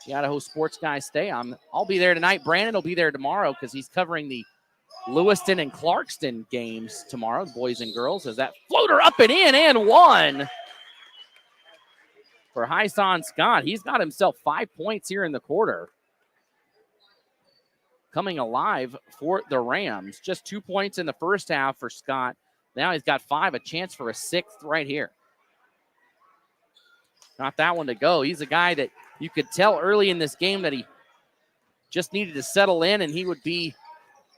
the Idaho Sports guys stay. I'll be there tonight. Brandon will be there tomorrow because he's covering the Lewiston and Clarkston games tomorrow, boys and girls, as that floater up and in and one for Hyson Scott. He's got himself 5 points here in the quarter. Coming alive for the Rams. Just 2 points in the first half for Scott. Now he's got 5, a chance for a 6th right here. Not that one to go. He's a guy that you could tell early in this game that he just needed to settle in, and he would be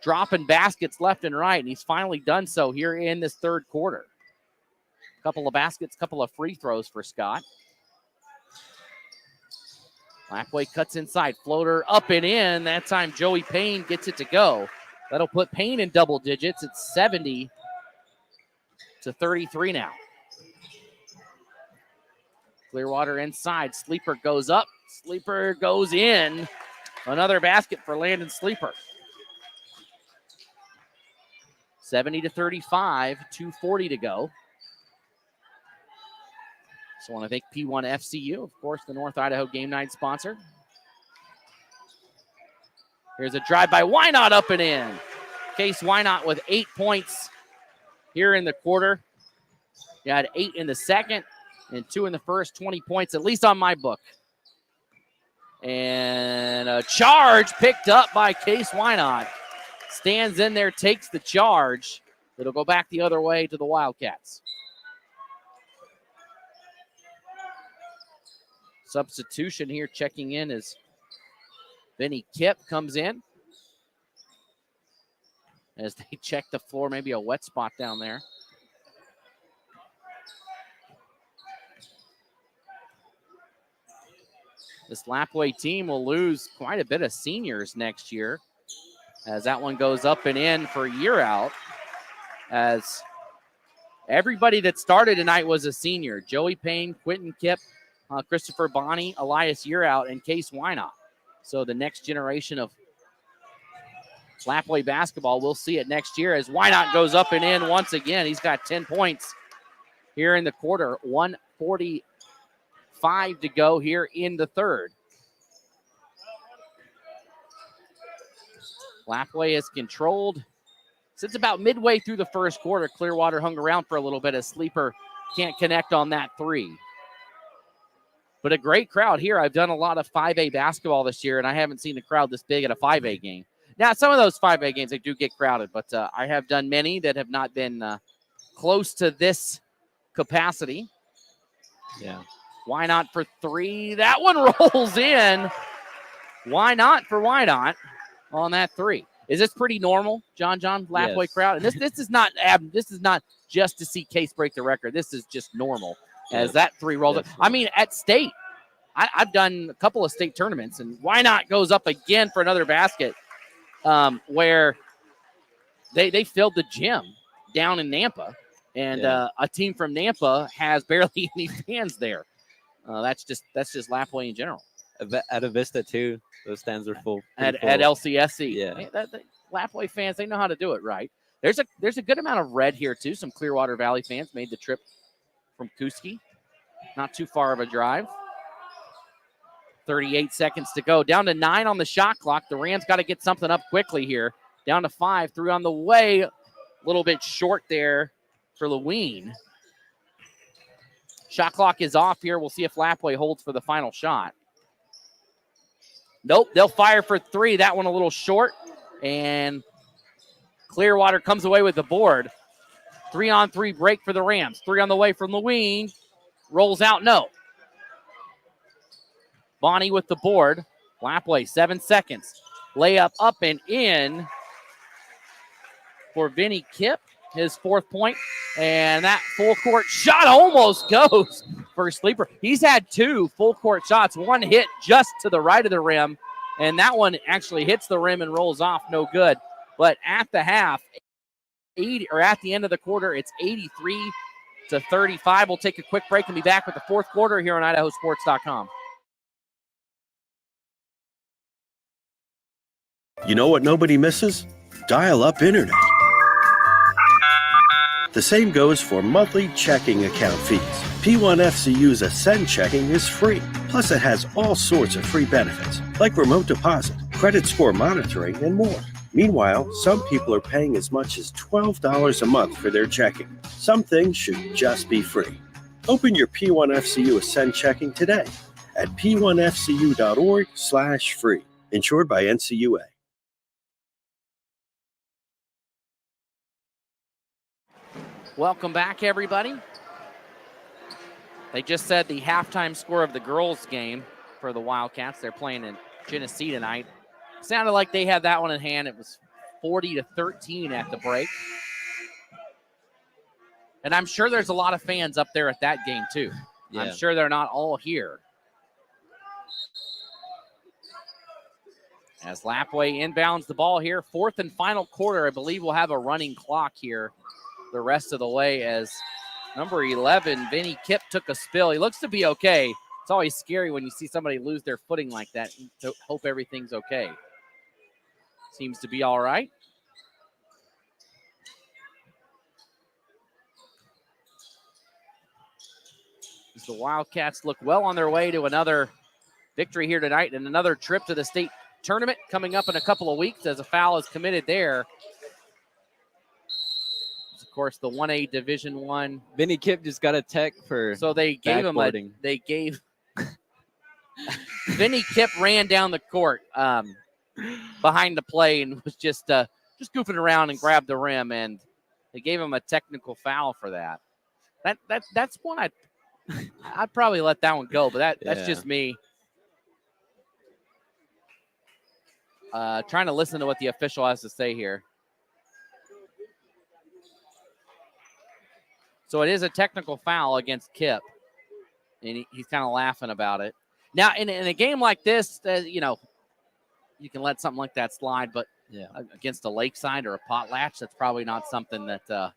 dropping baskets left and right, and he's finally done so here in this third quarter. Couple of baskets, couple of free throws for Scott. Lapwai cuts inside, floater up and in. That time Joey Payne gets it to go. That'll put Payne in double digits. It's 70-33 now. Clearwater inside. Sleeper goes up. Sleeper goes in. Another basket for Landon Sleeper. 70-35, 2:40 to go. So I want to thank P1 FCU, of course, the North Idaho Game Night sponsor. Here's a drive by Wynott up and in. Kase Wynott with 8 points here in the quarter. He had 8 in the second and 2 in the first, 20 points, at least on my book. And a charge picked up by Kase Wynott. Stands in there, takes the charge. It'll go back the other way to the Wildcats. Substitution here checking in as Vinny Kipp comes in. As they check the floor, maybe a wet spot down there. This Lapwai team will lose quite a bit of seniors next year, as that one goes up and in for Yearout, as everybody that started tonight was a senior. Joey Payne, Quentin Kipp, Christopher Bonney, Elias Yearout, and Kase Wynott. So the next generation of Lapwai basketball, we'll see it next year as Wynott goes up and in once again. He's got 10 points here in the quarter. 1:45 2:35 to go here in the third. Lapwai is controlled. Since about midway through the first quarter, Clearwater hung around for a little bit as Sleeper can't connect on that three. But a great crowd here. I've done a lot of 5A basketball this year, and I haven't seen a crowd this big at a 5A game. Now, some of those 5A games, they do get crowded, but I have done many that have not been close to this capacity. Yeah. Wynott for three. That one rolls in. Wynott for Wynott on that three. Is this pretty normal, John Lapwai Yes. crowd? And this is not just to see Case break the record. This is just normal as Yes. that three rolls. I mean, at state, I've done a couple of state tournaments, and Wynott goes up again for another basket where they filled the gym down in Nampa, and a team from Nampa has barely any fans there. That's just Lapwai in general. At Avista too, those stands are full. At LCSC. Yeah. Hey, Lapwai fans, they know how to do it right. There's a good amount of red here too. Some Clearwater Valley fans made the trip from Kuski. Not too far of a drive. 38 seconds to go. Down to 9 on the shot clock. The Rams got to get something up quickly here. Down to 5. 3 on the way. A little bit short there for Lewine. Shot clock is off here. We'll see if Lapwai holds for the final shot. Nope, they'll fire for 3. That one a little short. And Clearwater comes away with the board. 3-on-3 break for the Rams. 3 on the way from Lewine. Rolls out, no. Bonnie with the board. Lapwai, 7 seconds. Layup up and in for Vinny Kipp, his 4th point. And that full court shot almost goes for Sleeper. He's had 2 full court shots. One hit just to the right of the rim, and that one actually hits the rim and rolls off, no good. But at the half, at the end of the quarter, it's 83-35. We'll take a quick break and be back with the 4th quarter here on IdahoSports.com. You know what nobody misses? Dial-up internet. The same goes for monthly checking account fees. P1FCU's Ascend checking is free. Plus, it has all sorts of free benefits, like remote deposit, credit score monitoring, and more. Meanwhile, some people are paying as much as $12 a month for their checking. Some things should just be free. Open your P1FCU Ascend checking today at p1fcu.org/free. Insured by NCUA. Welcome back, everybody. They just said the halftime score of the girls' game for the Wildcats. They're playing in Genesee tonight. Sounded like they had that one in hand. It was 40-13 at the break. And I'm sure there's a lot of fans up there at that game, too. Yeah. I'm sure they're not all here. As Lapwai inbounds the ball here, 4th and final quarter, I believe we'll have a running clock here the rest of the way as number 11, Vinny Kipp, took a spill. He looks to be okay. It's always scary when you see somebody lose their footing like that. So hope everything's okay. Seems to be all right. As the Wildcats look well on their way to another victory here tonight and another trip to the state tournament coming up in a couple of weeks as a foul is committed there. Of course, the 1A Division I. Vinny Kipp just got a tech for So they gave Vinny Kipp ran down the court behind the play and was just goofing around and grabbed the rim, and they gave him a technical foul for that. That's one I'd probably let that one go, but that's just me. Trying to listen to what the official has to say here. So it is a technical foul against Kipp, and he's kind of laughing about it. Now, in a game like this, you can let something like that slide, but against a Lakeside or a Potlatch, that's probably not something that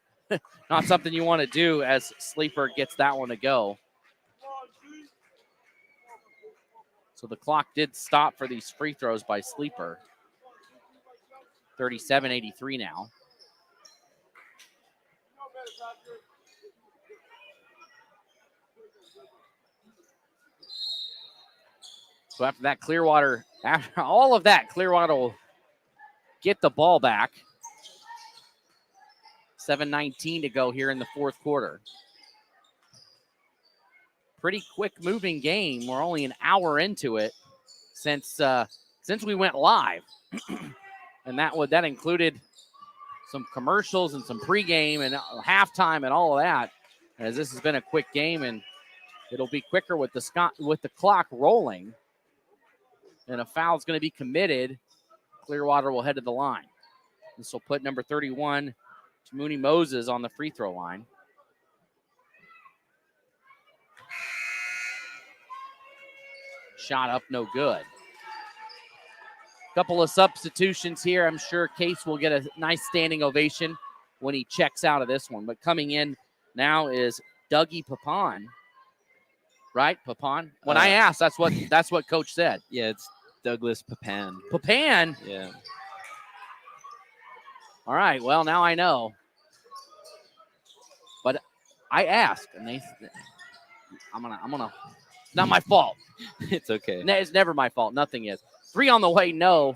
not something you want to do as Sleeper gets that one to go. So the clock did stop for these free throws by Sleeper. 37-83 now. So after that, Clearwater, after all of that, Clearwater will get the ball back. 7:19 to go here in the fourth quarter. Pretty quick moving game. We're only an hour into it since we went live. And that included some commercials and some pregame and halftime and all of that, as this has been a quick game, and it'll be quicker with the clock rolling. And a foul's going to be committed. Clearwater will head to the line. This will put number 31, Mooney Moses, on the free throw line. Shot up, no good. Couple of substitutions here. I'm sure Kase will get a nice standing ovation when he checks out of this one. But coming in now is Dougie Papon. Right, Papon? When I asked, that's what Coach said. Yeah, it's Douglas Papan. Papan? Yeah. All right, well, now I know. But I asked, and I'm gonna. It's not my fault. It's okay. It's never my fault. Nothing is. 3 on the way, no.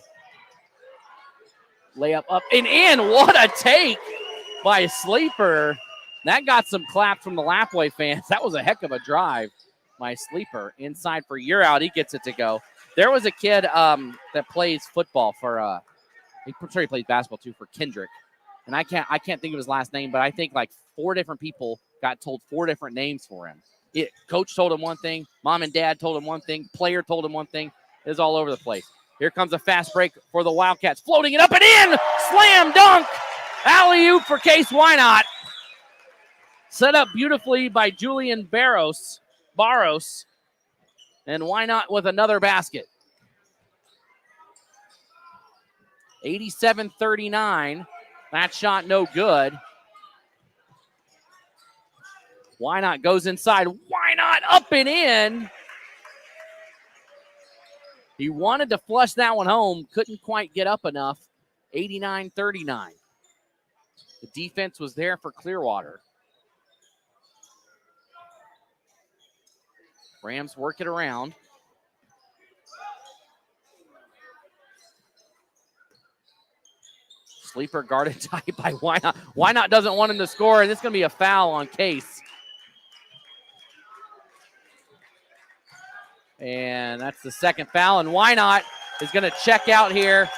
Layup up and in. What a take by Sleeper. That got some claps from the Lapwai fans. That was a heck of a drive by Sleeper. Inside for Year Out. He gets it to go. There was a kid that plays football for I'm sure he plays basketball too, for Kendrick. And I can't think of his last name, but I think like 4 different people got told 4 different names for him. Coach told him one thing, mom and dad told him one thing, player told him one thing. It was all over the place. Here comes a fast break for the Wildcats. Floating it up and in. Slam dunk. Alley-oop for Case Wynott. Set up beautifully by Julian Barros. And Wynott with another basket. 87-39. That shot no good. Wynott goes inside. Wynott up and in. He wanted to flush that one home. Couldn't quite get up enough. 89-39. The defense was there for Clearwater. Rams work it around. Sleeper guarded tight by Wynott. Wynott doesn't want him to score, and it's going to be a foul on Case. And that's the second foul, and Wynott is going to check out here.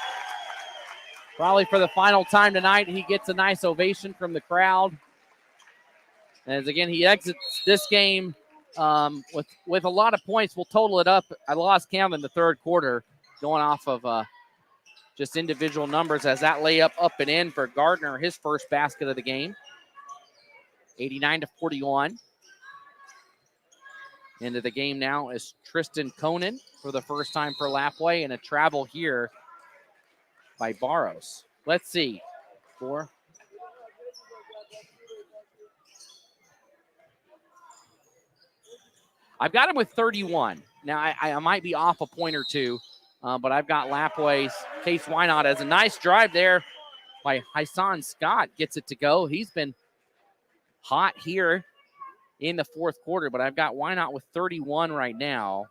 Probably for the final time tonight. He gets a nice ovation from the crowd. As again, he exits this game with a lot of points. We'll total it up. I lost count in the third quarter, going off of just individual numbers, as that layup up and in for Gardner, his first basket of the game. 89-41. Into the game now is Tristan Conan for the first time for Lapwai, and a travel here by Barros. Let's see. 4. I've got him with 31. Now, I might be off a point or two, but I've got Lapwai's Case Wynott as a nice drive there by Hassan Scott. Gets it to go. He's been hot here in the fourth quarter, but I've got Wynott with 31 right now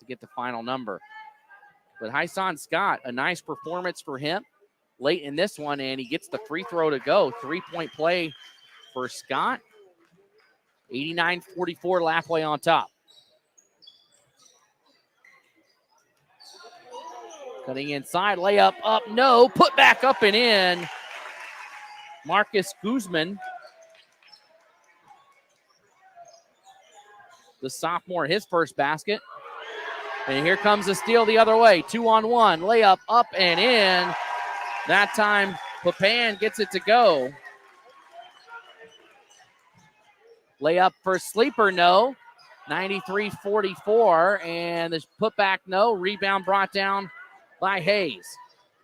to get the final number. But Hassan Scott, a nice performance for him late in this one, and he gets the free throw to go. 3-point play for Scott. 89-44, Lapwai on top. Cutting inside, layup up, no, put back up and in. Marcus Guzman, the sophomore, his first basket. And here comes the steal the other way. 2-on-1, layup up and in. That time, Papan gets it to go. Layup for Sleeper, no. 93-44, and the putback, no. Rebound brought down by Hayes.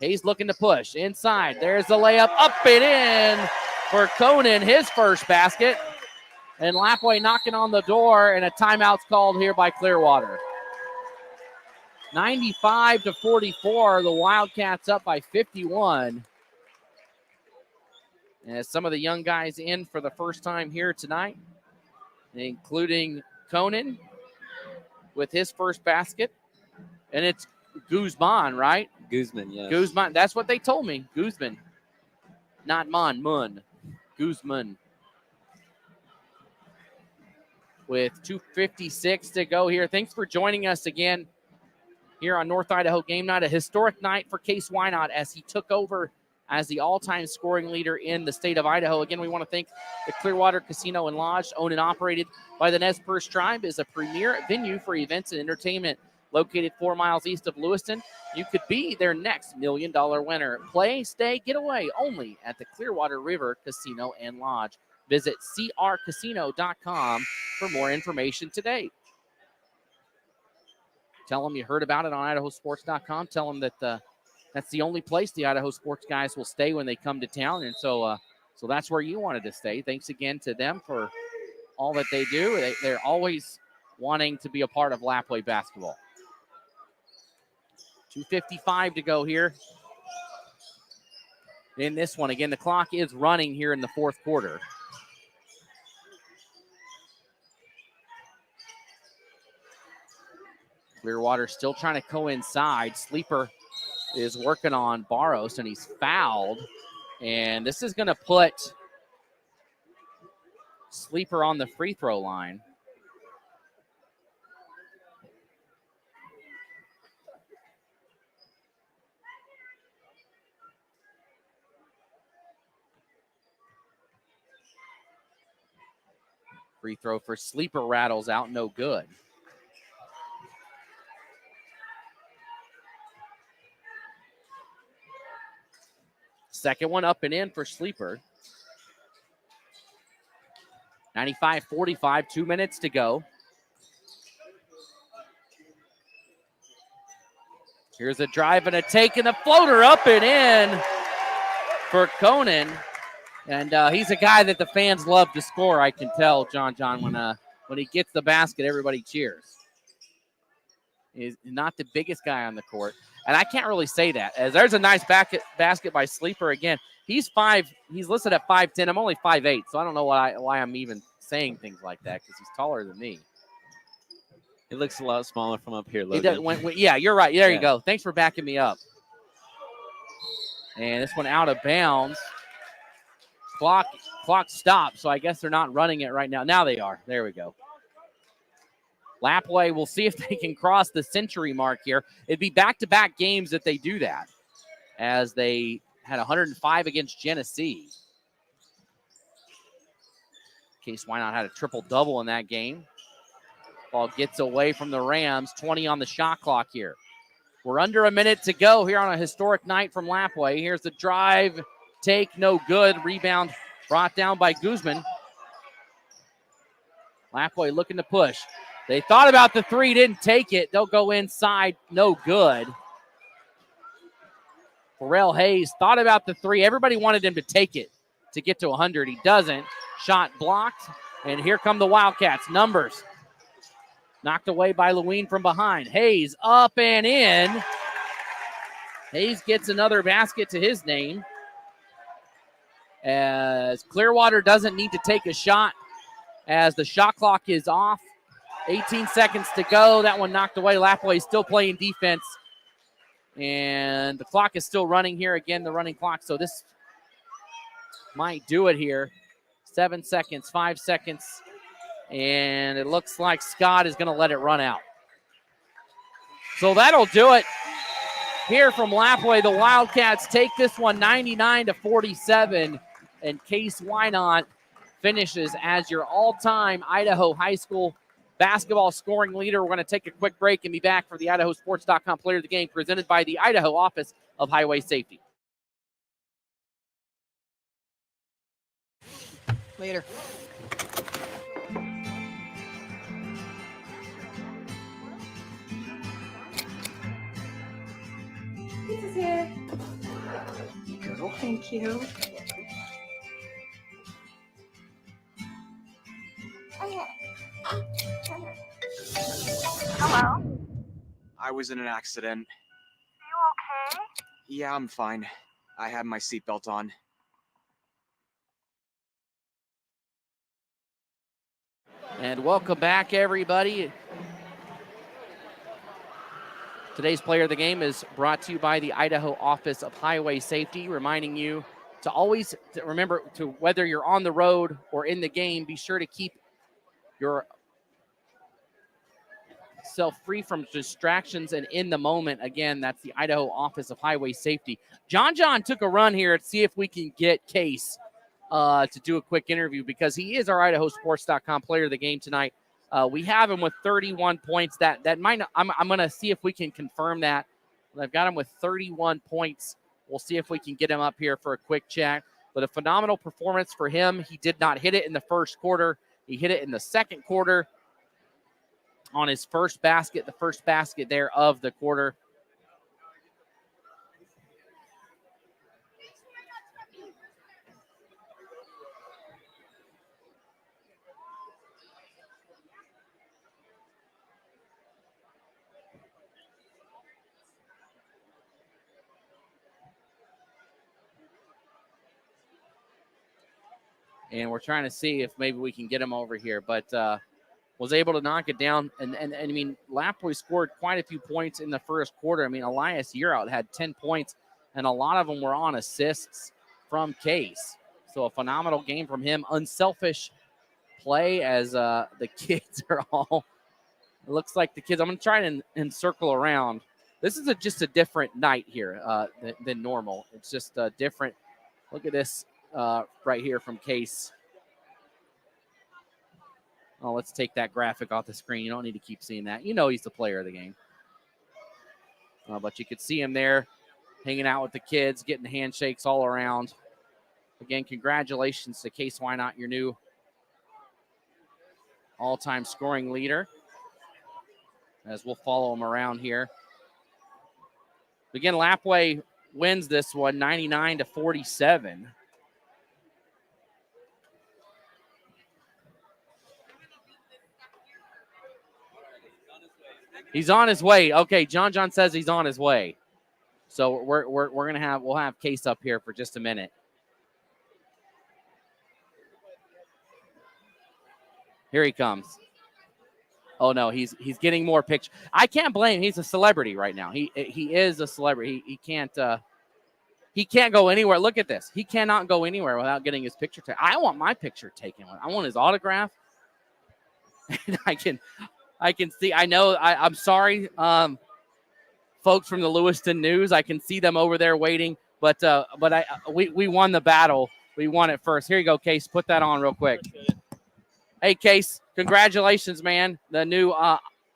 Hayes looking to push inside. There's the layup up and in for Conan, his first basket. And Lapwai knocking on the door, and a timeout's called here by Clearwater. 95-44, the Wildcats up by 51. And some of the young guys in for the first time here tonight, including Conan, with his first basket. And it's Guzman, right? Guzman, yes. Guzman. That's what they told me. Guzman. Not Mun. Guzman. With 2:56 to go here. Thanks for joining us again here on North Idaho Game Night. A historic night for Kase Wynott as he took over as the all-time scoring leader in the state of Idaho. Again, we want to thank the Clearwater Casino and Lodge, owned and operated by the Nez Perce Tribe, is a premier venue for events and entertainment. Located 4 miles east of Lewiston, you could be their next $1 million winner. Play, stay, get away only at the Clearwater River Casino and Lodge. Visit crcasino.com for more information today. Tell them you heard about it on IdahoSports.com. Tell them that that's the only place the Idaho Sports guys will stay when they come to town. And so that's where you wanted to stay. Thanks again to them for all that they do. They're always wanting to be a part of Lapwai basketball. 2:55 to go here in this one. Again, the clock is running here in the fourth quarter. Clearwater still trying to coincide. Sleeper is working on Barros, and he's fouled. And this is going to put Sleeper on the free throw line. Free throw for Sleeper rattles out, no good. Second one up and in for Sleeper. 95-45, 2 minutes to go. Here's a drive and a take, and a floater up and in for Conan. And he's a guy that the fans love to score, I can tell, John, when he gets the basket, everybody cheers. He's not the biggest guy on the court. And I can't really say that, as there's a nice basket by Sleeper again. He's listed at 5'10". I'm only 5'8", so I don't know why I'm even saying things like that, because he's taller than me. It looks a lot smaller from up here, Logan. Yeah, you're right. There you go. Thanks for backing me up. And this one out of bounds. Clock stopped, so I guess they're not running it right now. Now they are. There we go. Lapwai, we'll see if they can cross the century mark here. It'd be back-to-back games that they do that, as they had 105 against Genesee. Kase Wynott had a triple-double in that game. Ball gets away from the Rams, 20 on the shot clock here. We're under a minute to go here on a historic night from Lapwai. Here's the drive, take, no good. Rebound brought down by Guzman. Lapwai looking to push. They thought about the three, didn't take it. They'll go inside, no good. Pharrell Hayes thought about the three. Everybody wanted him to take it to get to 100. He doesn't. Shot blocked, and here come the Wildcats. Numbers knocked away by Lewin from behind. Hayes up and in. Hayes gets another basket to his name, as Clearwater doesn't need to take a shot as the shot clock is off. 18 seconds to go. That one knocked away. Lapwai still playing defense. And the clock is still running here. Again, the running clock. So this might do it here. 7 seconds, 5 seconds. And it looks like Scott is going to let it run out. So that'll do it here from Lapwai. The Wildcats take this one 99-47. And Kase Wynott finishes as your all-time Idaho high school basketball scoring leader. We're going to take a quick break and be back for the IdahoSports.com Player of the Game, presented by the Idaho Office of Highway Safety. Later. Pizza's here. Girl, thank you. Hello? I was in an accident. You okay? Yeah, I'm fine. I had my seatbelt on. And welcome back, everybody. Today's player of the game is brought to you by the Idaho Office of Highway Safety, reminding you to always remember to whether you're on the road or in the game, be sure to keep yourself free from distractions and in the moment. Again, that's the Idaho Office of Highway Safety. John took a run here to see if we can get Kase to do a quick interview because he is our IdahoSports.com player of the game tonight. We have him with 31 points. That might not, I'm going to see if we can confirm that. I've got him with 31 points. We'll see if we can get him up here for a quick chat. But a phenomenal performance for him. He did not hit it in the first quarter. He hit it in the second quarter on his first basket, the first basket there of the quarter. And we're trying to see if maybe we can get him over here, but was able to knock it down. And I mean, Lapwai scored quite a few points in the first quarter. I mean, Elias Yearout had 10 points, and a lot of them were on assists from Kase. So a phenomenal game from him. Unselfish play as the kids are all, it looks like the kids, I'm going to try and circle around. This is just a different night here than normal. It's just different. Look at this. Right here from Kase. Oh, let's take that graphic off the screen. You don't need to keep seeing that. You know he's the player of the game. But you could see him there hanging out with the kids, getting handshakes all around. Again, congratulations to Kase Wynott, your new all-time scoring leader, as we'll follow him around here. Again, Lapwai wins this one 99-47. He's on his way. Okay, John says he's on his way. So we'll have Kase up here for just a minute. Here he comes. Oh no, he's getting more pictures. I can't blame him. He's a celebrity right now. He is a celebrity. He can't go anywhere. Look at this. He cannot go anywhere without getting his picture taken. I want my picture taken. I want his autograph. And I can see. I know. I'm sorry, folks from the Lewiston News. I can see them over there waiting. But we won the battle. We won it first. Here you go, Kase. Put that on real quick. Hey, Kase. Congratulations, man. The new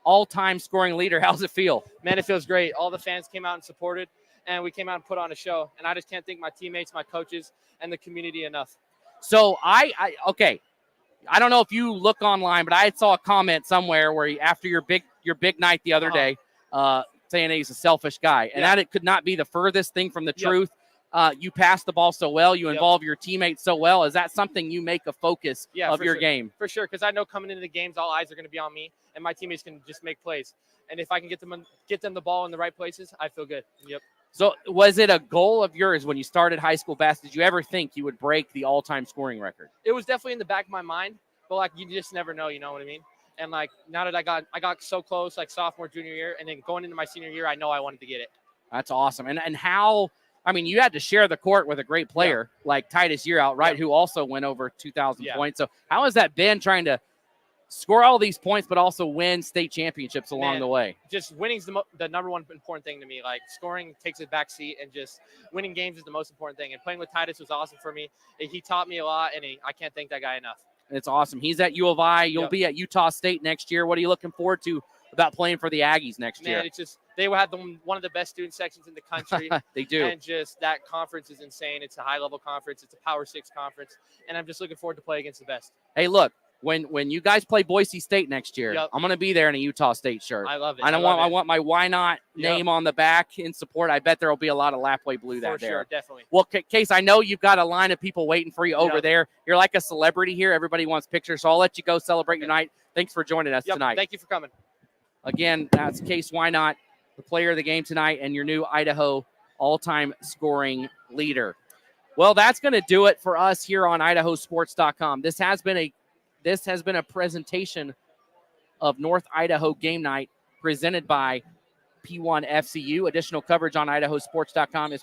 all-time scoring leader. How's it feel? Man, it feels great. All the fans came out and supported, and we came out and put on a show. And I just can't thank my teammates, my coaches, and the community enough. So okay. I don't know if you look online, but I saw a comment somewhere where after your big night the other day, saying he's a selfish guy, and that it could not be the furthest thing from the truth. You pass the ball so well, you involve your teammates so well. Is that something you make a focus of your game? For sure, because I know coming into the games, all eyes are going to be on me, and my teammates can just make plays. And if I can get them the ball in the right places, I feel good. Yep. So was it a goal of yours when you started high school basketball? Did you ever think you would break the all-time scoring record? It was definitely in the back of my mind, but like you just never know, you know what I mean? And like now that I got so close, like sophomore, junior year, and then going into my senior year, I know I wanted to get it. That's awesome. And how, I mean, you had to share the court with a great player like Titus Yearout, right, who also went over 2,000 points. So how has that been trying to score all these points, but also win state championships along the way? Just winning's the number one important thing to me. Like scoring takes a back seat, and just winning games is the most important thing. And playing with Titus was awesome for me. He taught me a lot, and I can't thank that guy enough. It's awesome. He's at U of I. You'll be at Utah State next year. What are you looking forward to about playing for the Aggies next year? Man, it's just they will have one of the best student sections in the country. They do. And just that conference is insane. It's a high-level conference. It's a Power 6 conference. And I'm just looking forward to play against the best. Hey, look, when you guys play Boise State next year, I'm going to be there in a Utah State shirt. I love it. I want my Wynott name on the back in support. I bet there will be a lot of Lapwai blue there. For sure, definitely. Well, Kase, I know you've got a line of people waiting for you over there. You're like a celebrity here. Everybody wants pictures, so I'll let you go celebrate your night. Thanks for joining us tonight. Thank you for coming. Again, that's Kase Wynott, the player of the game tonight, and your new Idaho all-time scoring leader. Well, that's going to do it for us here on IdahoSports.com. This has been a presentation of North Idaho Game Night presented by P1 FCU. Additional coverage on IdahoSports.com is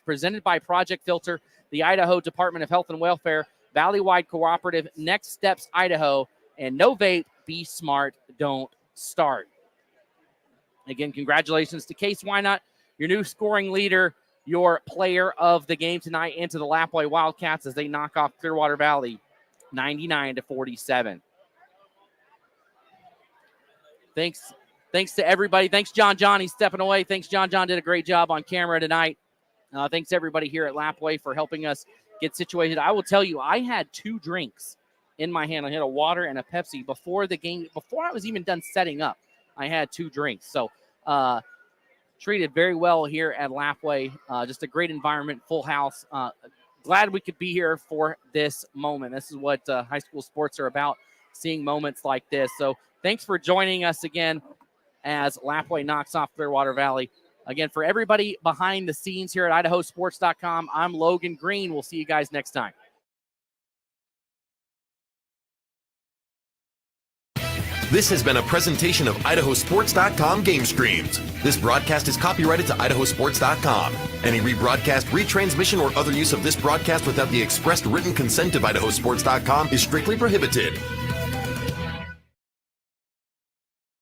presented by Project Filter, the Idaho Department of Health and Welfare, Valleywide Cooperative, Next Steps Idaho, and No Vape, Be Smart, Don't Start. Again, congratulations to Kase Wynott, your new scoring leader, your player of the game tonight, into the Lapwai Wildcats as they knock off Clearwater Valley 99-47. Thanks to everybody. Thanks, John. He's stepping away. Thanks, John. Did a great job on camera tonight. Thanks, everybody here at Lapwai for helping us get situated. I will tell you, I had 2 drinks in my hand. I had a water and a Pepsi before the game. Before I was even done setting up, I had 2 drinks. So treated very well here at Lapwai. Just a great environment, full house. Glad we could be here for this moment. This is what high school sports are about, seeing moments like this. So thanks for joining us again as Lapwai knocks off Clearwater Valley. Again, for everybody behind the scenes here at IdahoSports.com, I'm Logan Green. We'll see you guys next time. This has been a presentation of IdahoSports.com Game Streams. This broadcast is copyrighted to IdahoSports.com. Any rebroadcast, retransmission, or other use of this broadcast without the expressed written consent of IdahoSports.com is strictly prohibited.